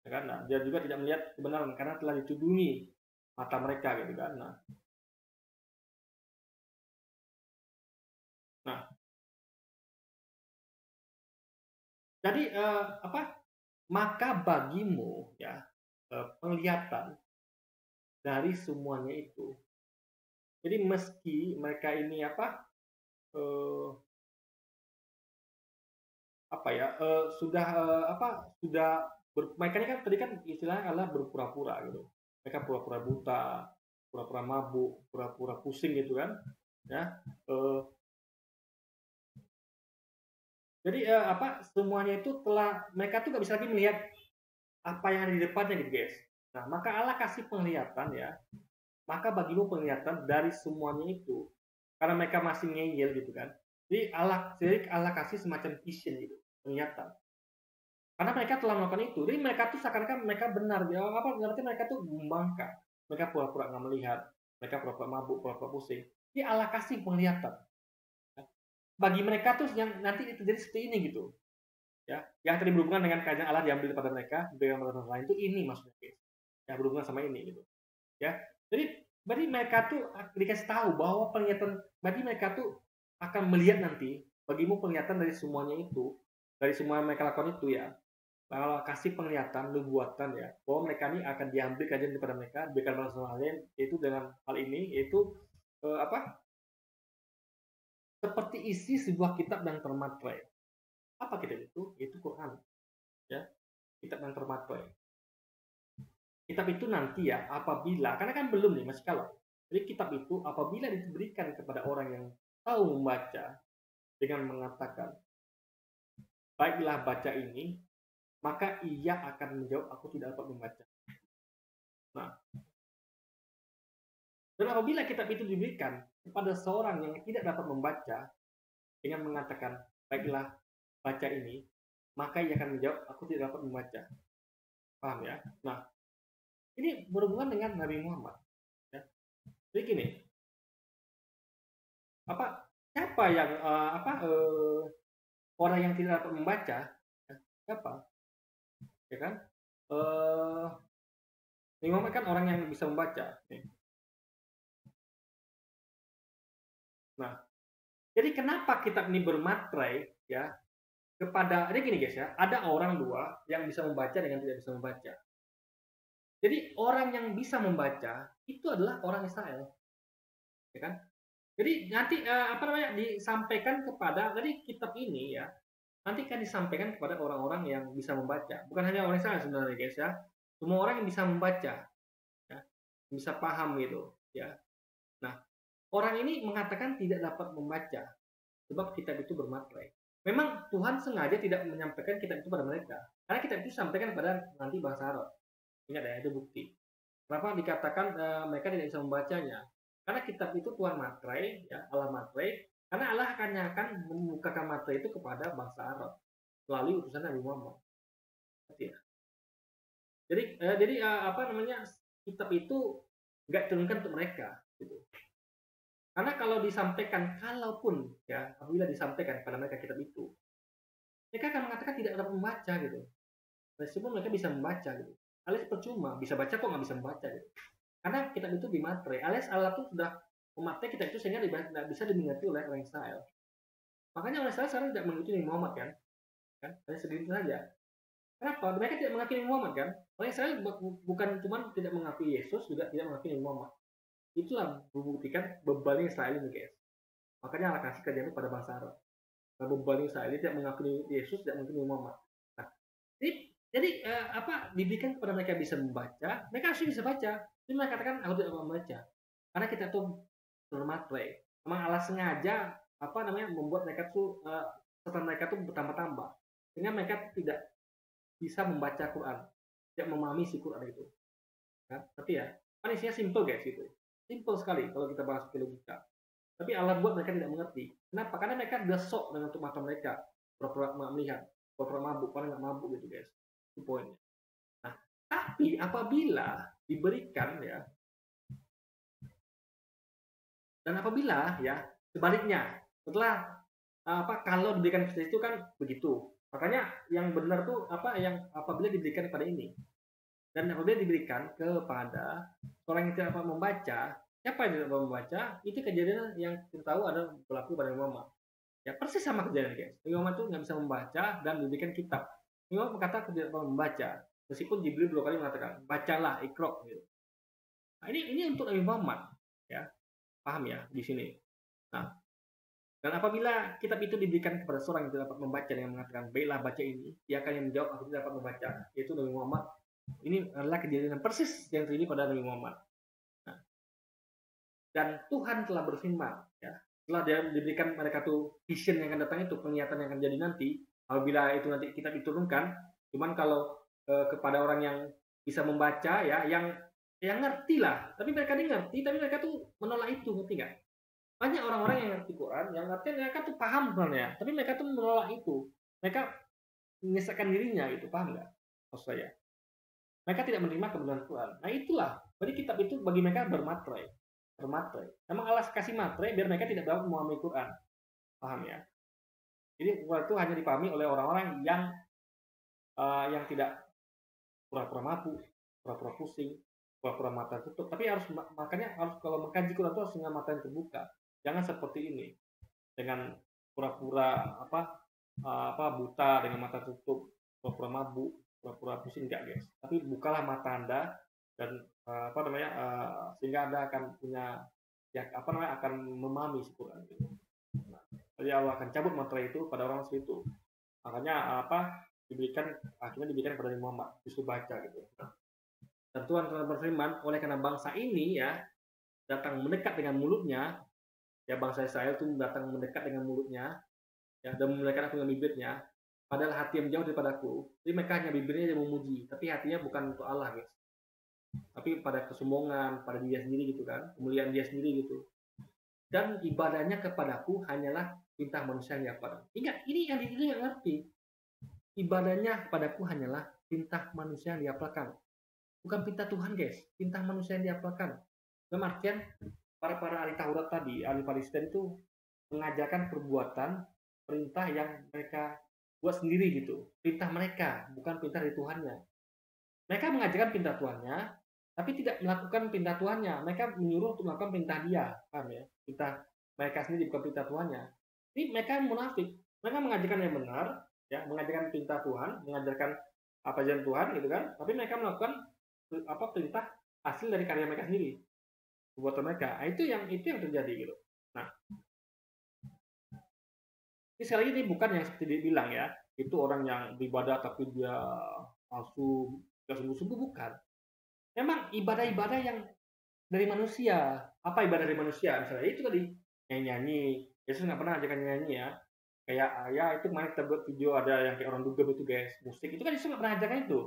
Ya kan? Nah, dia juga tidak melihat kebenaran karena telah ditudungi mata mereka gitu kan. Nah. Jadi maka bagimu ya penglihatan dari semuanya itu. Jadi meski mereka ini mereka ini kan tadi kan istilahnya adalah berpura-pura gitu. Mereka pura-pura buta, pura-pura mabuk, pura-pura pusing gitu kan. Ya. Jadi semuanya itu mereka tuh nggak bisa lagi melihat apa yang ada di depannya gitu, guys. Nah, maka Allah kasih penglihatan ya. Maka bagimu penglihatan dari semuanya itu. Karena mereka masih ngeyel gitu kan. Jadi Allah kasih semacam vision gitu, penglihatan. Karena mereka telah melakukan itu. Jadi mereka tuh seakan-akan mereka benar. Berarti mereka tuh membangkang. Mereka pura-pura nggak melihat. mereka pura-pura mabuk, pura-pura pusing. Ini Allah kasih penglihatan. Bagi mereka tuh yang nanti terjadi seperti ini gitu. Ya, yang tadi berhubungan dengan kerajaan Allah diambil daripada mereka, diberikan kepada orang lain itu ini maksudnya, guys. Ya, berhubungan sama ini gitu. Ya. Jadi berarti mereka tuh dikasih tahu bahwa penglihatan, berarti mereka tuh akan melihat nanti, bagimu penglihatan dari semuanya itu, dari semua yang mereka lakukan itu ya. Kalau kasih penglihatan, nubuatan ya, bahwa mereka ini akan diambil kerajaan daripada mereka, diberikan kepada orang lain, yaitu dengan hal ini, yaitu seperti isi sebuah kitab yang termaterai. Apa kitab itu? Itu Quran. Ya, kitab yang termaterai. Kitab itu nanti ya, apabila, karena kan belum nih, masih kalau. Jadi kitab itu apabila diberikan kepada orang yang tahu membaca, dengan mengatakan, baiklah baca ini, maka ia akan menjawab, aku tidak dapat membaca. Nah, dan apabila kitab itu diberikan kepada seorang yang tidak dapat membaca, dengan mengatakan, baiklah baca ini, maka ia akan menjawab, aku tidak dapat membaca. Paham ya? Nah, ini berhubungan dengan Nabi Muhammad. Ya. Jadi gini, siapa yang orang yang tidak dapat membaca? Ya, siapa? Ya kan? Nabi Muhammad kan orang yang bisa membaca. Nah, jadi kenapa kitab ini bermaterai ya kepada? Ini gini guys ya, ada orang dua yang bisa membaca dengan tidak bisa membaca. Jadi orang yang bisa membaca itu adalah orang Israel, ya kan? Jadi nanti disampaikan kepada, jadi kitab ini ya nanti kan disampaikan kepada orang-orang yang bisa membaca, bukan hanya orang Israel sebenarnya guys ya, semua orang yang bisa membaca, ya, bisa paham gitu, ya. Nah, orang ini mengatakan tidak dapat membaca sebab kitab itu bermaterai. Memang Tuhan sengaja tidak menyampaikan kitab itu pada mereka, karena kitab itu disampaikan kepada nanti bangsa Arab. Ingat ya, itu bukti. Kenapa dikatakan mereka tidak bisa membacanya? Karena kitab itu Tuhan materai, ya, Allah materai, karena Allah akan membukakan materai itu kepada bangsa Arab melalui utusan Nabi Muhammad. Ya. Jadi kitab itu nggak turunkan untuk mereka, gitu. Karena kalau disampaikan, kalaupun ya apabila disampaikan kepada mereka kitab itu, mereka akan mengatakan tidak dapat membaca gitu. Meskipun mereka bisa membaca gitu. Alias percuma, bisa baca kok nggak bisa membaca gitu. Karena kitab itu dimaterai, alias Allah tuh sudah memakai kitab itu sehingga tidak bisa dimengerti oleh orang Israel. Makanya orang Israel sekarang tidak mengikuti Nabi Muhammad kan? Hanya sedikit saja. Kenapa? Mereka tidak mengakui Nabi Muhammad kan? Orang Israel bukan cuma tidak mengakui Yesus, juga tidak mengakui Nabi Muhammad. Itulah membuktikan beban Israel ini guys. Makanya Allah kasih kerjaan pada bangsa Arab. Nah, beban Israel tidak mengakui Yesus, tidak mengakui Nabi Muhammad. Nah, jadi diberikan kepada mereka bisa membaca, mereka harus bisa baca. Jadi mereka katakan aku tidak mau membaca, karena kita tuh bermaterai. Memang Allah sengaja membuat mereka tuh setelah mereka tuh bertambah-tambah, sehingga mereka tidak bisa membaca Quran, tidak memahami si Quran itu. Nah, tapi ya, kan isinya simple guys itu, simple sekali kalau kita bahas logika. Tapi Allah buat mereka tidak mengerti. Kenapa? Karena mereka udah sok dengan tutup mata mereka, pura-pura melihat, pura-pura mabuk, padahal nggak mabuk gitu guys. Itu poinnya. Nah, tapi apabila diberikan ya, dan apabila ya sebaliknya, setelah kalau diberikan seperti itu kan begitu. Makanya yang benar tuh yang apabila diberikan kepada ini, dan apabila diberikan kepada orang yang tidak dapat membaca, siapa yang tidak dapat membaca, itu kejadian yang kita tahu ada berlaku pada Muhammad. Ya persis sama kejadian guys. Muhammad tuh nggak bisa membaca dan diberikan kitab. Muhammad berkata tidak dapat membaca, meskipun Jibril 2 kali mengatakan bacalah Iqra gitu. Nah, ini untuk Nabi Muhammad ya, paham ya di sini. Nah, dan apabila kitab itu diberikan kepada seorang yang tidak dapat membaca dengan mengatakan baiklah baca ini, dia akan yang menjawab aku tidak dapat membaca, yaitu Nabi Muhammad. Ini adalah kejadian persis yang terjadi pada Nabi Muhammad. Nah, dan Tuhan telah berfirman ya, setelah dia diberikan mereka tuh vision yang akan datang itu, penglihatan yang akan jadi nanti. Apabila itu nanti kitab diturunkan, cuman kalau kepada orang yang bisa membaca ya, yang ngerti lah, tapi mereka ngerti, tapi mereka tuh menolak itu, ngerti nggak? Banyak orang-orang yang ngerti Quran, yang ngerti mereka tuh paham sebenarnya, tapi mereka tuh menolak itu, mereka menyesalkan dirinya gitu, paham nggak? Maksud saya, mereka tidak menerima kebenaran Quran. Nah itulah, jadi kitab itu bagi mereka bermaterai. bermaterai. Memang Allah kasih materai biar mereka tidak dapat memahami Quran. Paham ya? Jadi Quran itu hanya dipahami oleh orang-orang yang tidak pura-pura mabuk, pura-pura pusing, pura-pura mata tutup. Tapi makanya harus kalau mengkaji Quran itu harus dengan mata yang terbuka. Jangan seperti ini dengan pura-pura buta dengan mata tutup, pura-pura mabuk, pura-pura pusing, enggak guys. Tapi bukalah mata Anda dan sehingga Anda akan punya akan memahami Quran gitu. Jadi Allah akan cabut materai itu pada orang seperti itu. Makanya akhirnya diberikan kepada Nabi Muhammad disuruh baca gitu. Dan Tuhan berfirman, oleh karena bangsa ini ya datang mendekat dengan mulutnya, ya bangsa Israel itu datang mendekat dengan mulutnya, ya dan memuliakan aku dengan bibirnya, padahal hati yang jauh daripadaku. Jadi mereka hanya bibirnya yang memuji, tapi hatinya bukan untuk Allah guys. Tapi pada kesombongan, pada dia sendiri gitu kan, kemuliaan dia sendiri gitu. Dan ibadahnya kepadaku hanyalah perintah manusia yang diapakan. Ingat, ini yang dia ngerti. Ibadahnya kepadaku hanyalah perintah manusia yang diapakan. Bukan perintah Tuhan guys, perintah manusia yang diapakan. Dalam artian para ahli Taurat tadi, ahli Palestina itu mengajarkan perbuatan perintah yang mereka buat sendiri gitu. Perintah mereka, bukan perintah dari Tuhannya. Mereka mengajarkan perintah Tuhannya, tapi tidak melakukan perintah Tuhannya. Mereka menyuruh untuk melakukan perintah dia, paham ya? Perintah mereka sendiri bukan perintah Tuhannya. Ini mereka munafik. Mereka mengajarkan yang benar, ya, mengajarkan perintah Tuhan, mengajarkan apa ajaran Tuhan gitu kan. Tapi mereka melakukan perintah hasil dari karya mereka sendiri, perbuatan mereka. Nah, itu yang terjadi gitu. Nah, ini sekali lagi ini bukan yang seperti dibilang ya, itu orang yang beribadah tapi dia palsu, tidak sungguh-sungguh, bukan. Memang ibadah-ibadah yang dari manusia. Apa ibadah dari manusia? Misalnya itu tadi nyanyi. Yesus nggak pernah ajarkan nyanyi ya. Kayak ya itu kemarin kita buat video ada yang kayak orang dugem itu guys, musik itu kan Yesus nggak pernah ajarkan itu.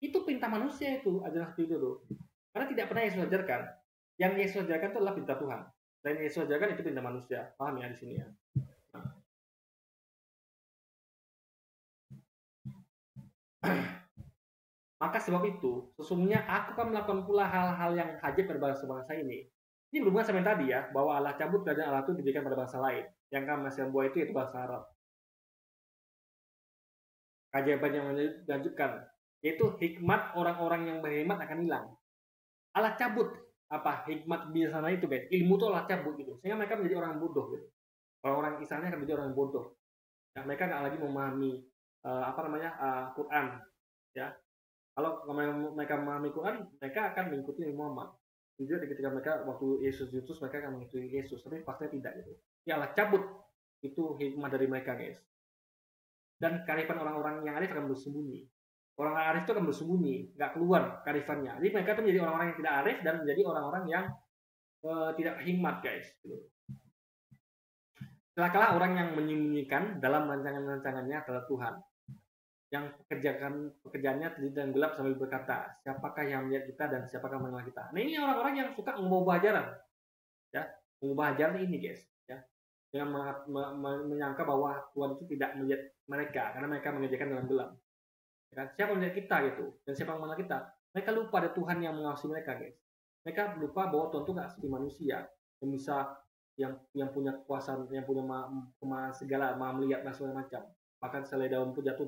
Itu perintah manusia itu, ajaran seperti itu tuh. Karena tidak pernah Yesus ajarkan. Yang Yesus ajarkan itu adalah perintah Tuhan. Dan yang Yesus ajarkan itu perintah manusia. Paham ya di sini ya? Maka sebab itu, sesungguhnya aku akan melakukan pula hal-hal yang hajib pada bangsa-bangsa ini. Ini berhubungan sama yang tadi ya, bahwa Allah cabut kerajaan Allah itu diberikan pada bangsa lain. Yang kami masih membuat itu yaitu bangsa Arab. Keajaiban yang menunjukkan, yaitu hikmat orang-orang yang berhikmat akan hilang. Allah cabut hikmat di sana itu guys, ilmu itu Allah cabut gitu, sehingga mereka menjadi orang bodoh gitu. Orang-orang Israel akan menjadi orang bodoh. Ya, mereka nggak lagi memahami Quran. Ya, kalau mereka memahami Quran, mereka akan mengikuti Muhammad. Juga ketika mereka waktu Yesus diutus, mereka akan mengikuti Yesus, tapi pasti tidak gitu. Ya Allah cabut itu hikmah dari mereka guys. Dan kearifan orang-orang yang arif akan bersembunyi. Orang-orang arif itu akan bersembunyi, nggak keluar kearifannya. Jadi mereka itu menjadi orang-orang yang tidak arif dan menjadi orang-orang yang tidak hikmat guys. Gitu. Celakalah orang yang menyembunyikan dalam rancangan-rancangannya terhadap Tuhan. Yang pekerjaannya teliti dan gelap sambil berkata, siapakah yang melihat kita dan siapakah yang mengenal kita. Nah ini orang-orang yang suka mengubah ajaran, ya, mengubah ajaran ini guys, ya, dengan menyangka bahwa Tuhan itu tidak melihat mereka karena mereka mengerjakan dalam gelap. Ya kan? Siapa melihat kita gitu dan siapa yang mengenal kita. Mereka lupa ada Tuhan yang mengawasi mereka guys. Mereka lupa bahwa Tuhan itu nggak seperti manusia yang bisa yang punya kekuasaan, yang punya segala melihat segala macam. Bahkan selai daun pun jatuh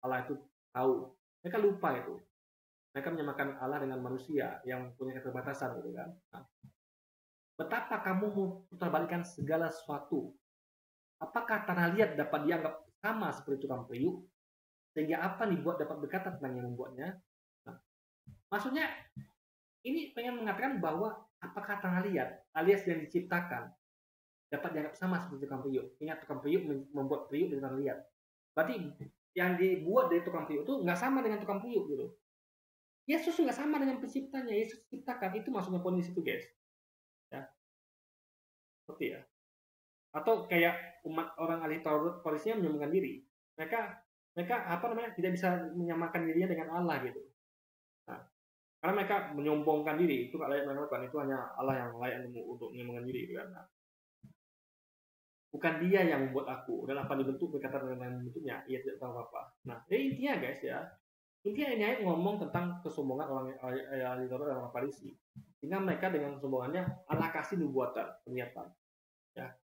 Allah itu tahu. Mereka lupa itu. Mereka menyamakan Allah dengan manusia yang punya keterbatasan gitu kan. Nah, betapa kamu memutarbalikan segala sesuatu? Apakah tanah liat dapat dianggap sama seperti tukang periuk? Sehingga apa dibuat dapat berkata tentang yang membuatnya? Nah, maksudnya ini pengen mengatakan bahwa apakah tanah liat alias yang diciptakan dapat dianggap sama seperti tukang periuk. Ingat, tukang periuk membuat periuk dari tanah liat. Berarti yang dibuat dari tukang periuk itu nggak sama dengan tukang periuk gitu. Yesus nggak sama dengan penciptanya. Yesus ciptakan, itu maksudnya poin di situ guys. Ya, seperti ya. Atau kayak umat orang ahli Taurat Farisinya menyamakan diri. Mereka tidak bisa menyamakan dirinya dengan Allah gitu. Nah, karena mereka menyombongkan diri, itu nggak layak melakukan, itu hanya Allah yang layak untuk menyamakan diri gitu kan. Nah, bukan dia yang membuat aku dan apa dibentuk berkata dengan bentuknya ia tidak tahu apa. Nah, intinya guys ya, Intinya ini ayat ngomong tentang kesombongan orang ahli Taurat dan orang Farisi. Sehingga mereka dengan kesombongannya Allah kasih nubuatan, pernyataan. Ya,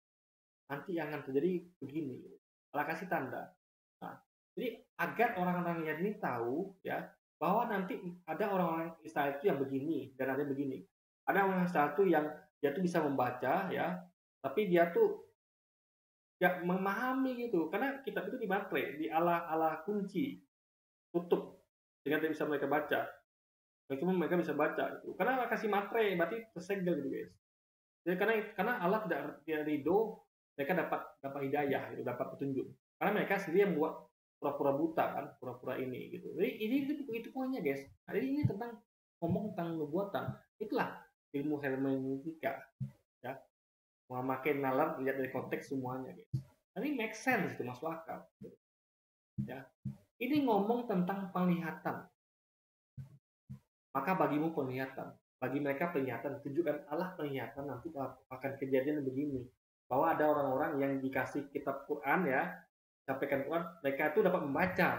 nanti yang akan terjadi begini. Allah kasih tanda. Nah, jadi agar orang-orang Yahudi ini tahu ya bahwa nanti ada orang-orang Israel itu yang begini dan ada yang begini. Ada orang Israel itu yang dia tuh bisa membaca ya, tapi dia tuh nggak memahami gitu. Karena kitab itu dibaterai, di Allah kunci, tutup sehingga tidak bisa mereka baca. Cuma mereka bisa baca itu. Karena Allah kasih materai berarti tersegel gitu guys. Jadi karena Allah tidak ridho mereka dapat hidayah gitu, dapat petunjuk. Karena mereka sendiri yang buat pura-pura buta kan, pura-pura ini gitu. Jadi ini itu poinnya guys. Nah, jadi ini tentang ngomong tentang nubuatan. Itulah ilmu hermeneutika ya. Memakai nalar lihat dari konteks semuanya guys. Ini make sense itu masuk akal. Ya. Ini ngomong tentang penglihatan. Maka bagimu penglihatan. Bagi mereka penglihatan, tunjukkan Allah penglihatan nanti akan kejadian begini. Bahwa ada orang-orang yang dikasih kitab Quran ya, sampaikan Quran, mereka itu dapat membaca.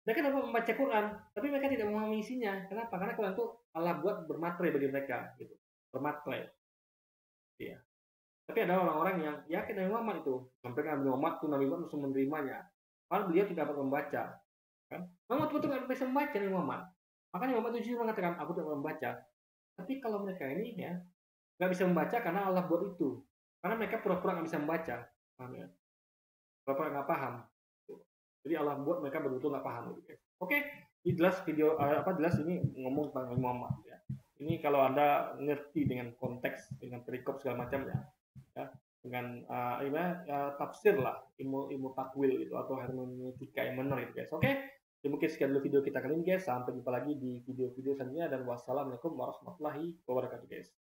Mereka dapat membaca Quran, tapi mereka tidak memahami isinya. Kenapa? Karena Quran itu Allah buat bermaterai bagi mereka, gitu. Bermaterai. Ya. Tapi ada orang-orang yang yakin Nabi Muhammad itu, sampaikan Nabi Muhammad itu Nabi Muhammad langsung menerimanya. Padahal beliau tidak dapat membaca. Kan? Muhammad betul tidak bisa membaca Nabi Muhammad. Makanya Muhammad itu mengatakan, aku tidak membaca. Tapi kalau mereka ini ya nggak bisa membaca karena Allah buat itu. Karena mereka pura-pura nggak bisa membaca. Paham ya? Pura-pura nggak paham. Jadi Allah buat mereka betul-betul nggak paham. Oke, ini jelas video jelas ini ngomong tentang Nabi Muhammad ya. Ini kalau Anda ngerti dengan konteks, dengan perikop segala macam ya dengan tafsir lah, ilmu takwil itu atau hermeneutika yang benar itu guys. Oke, jadi mungkin sekian dulu video kita kali ini guys. Sampai jumpa lagi di video-video selanjutnya dan wassalamualaikum warahmatullahi wabarakatuh guys.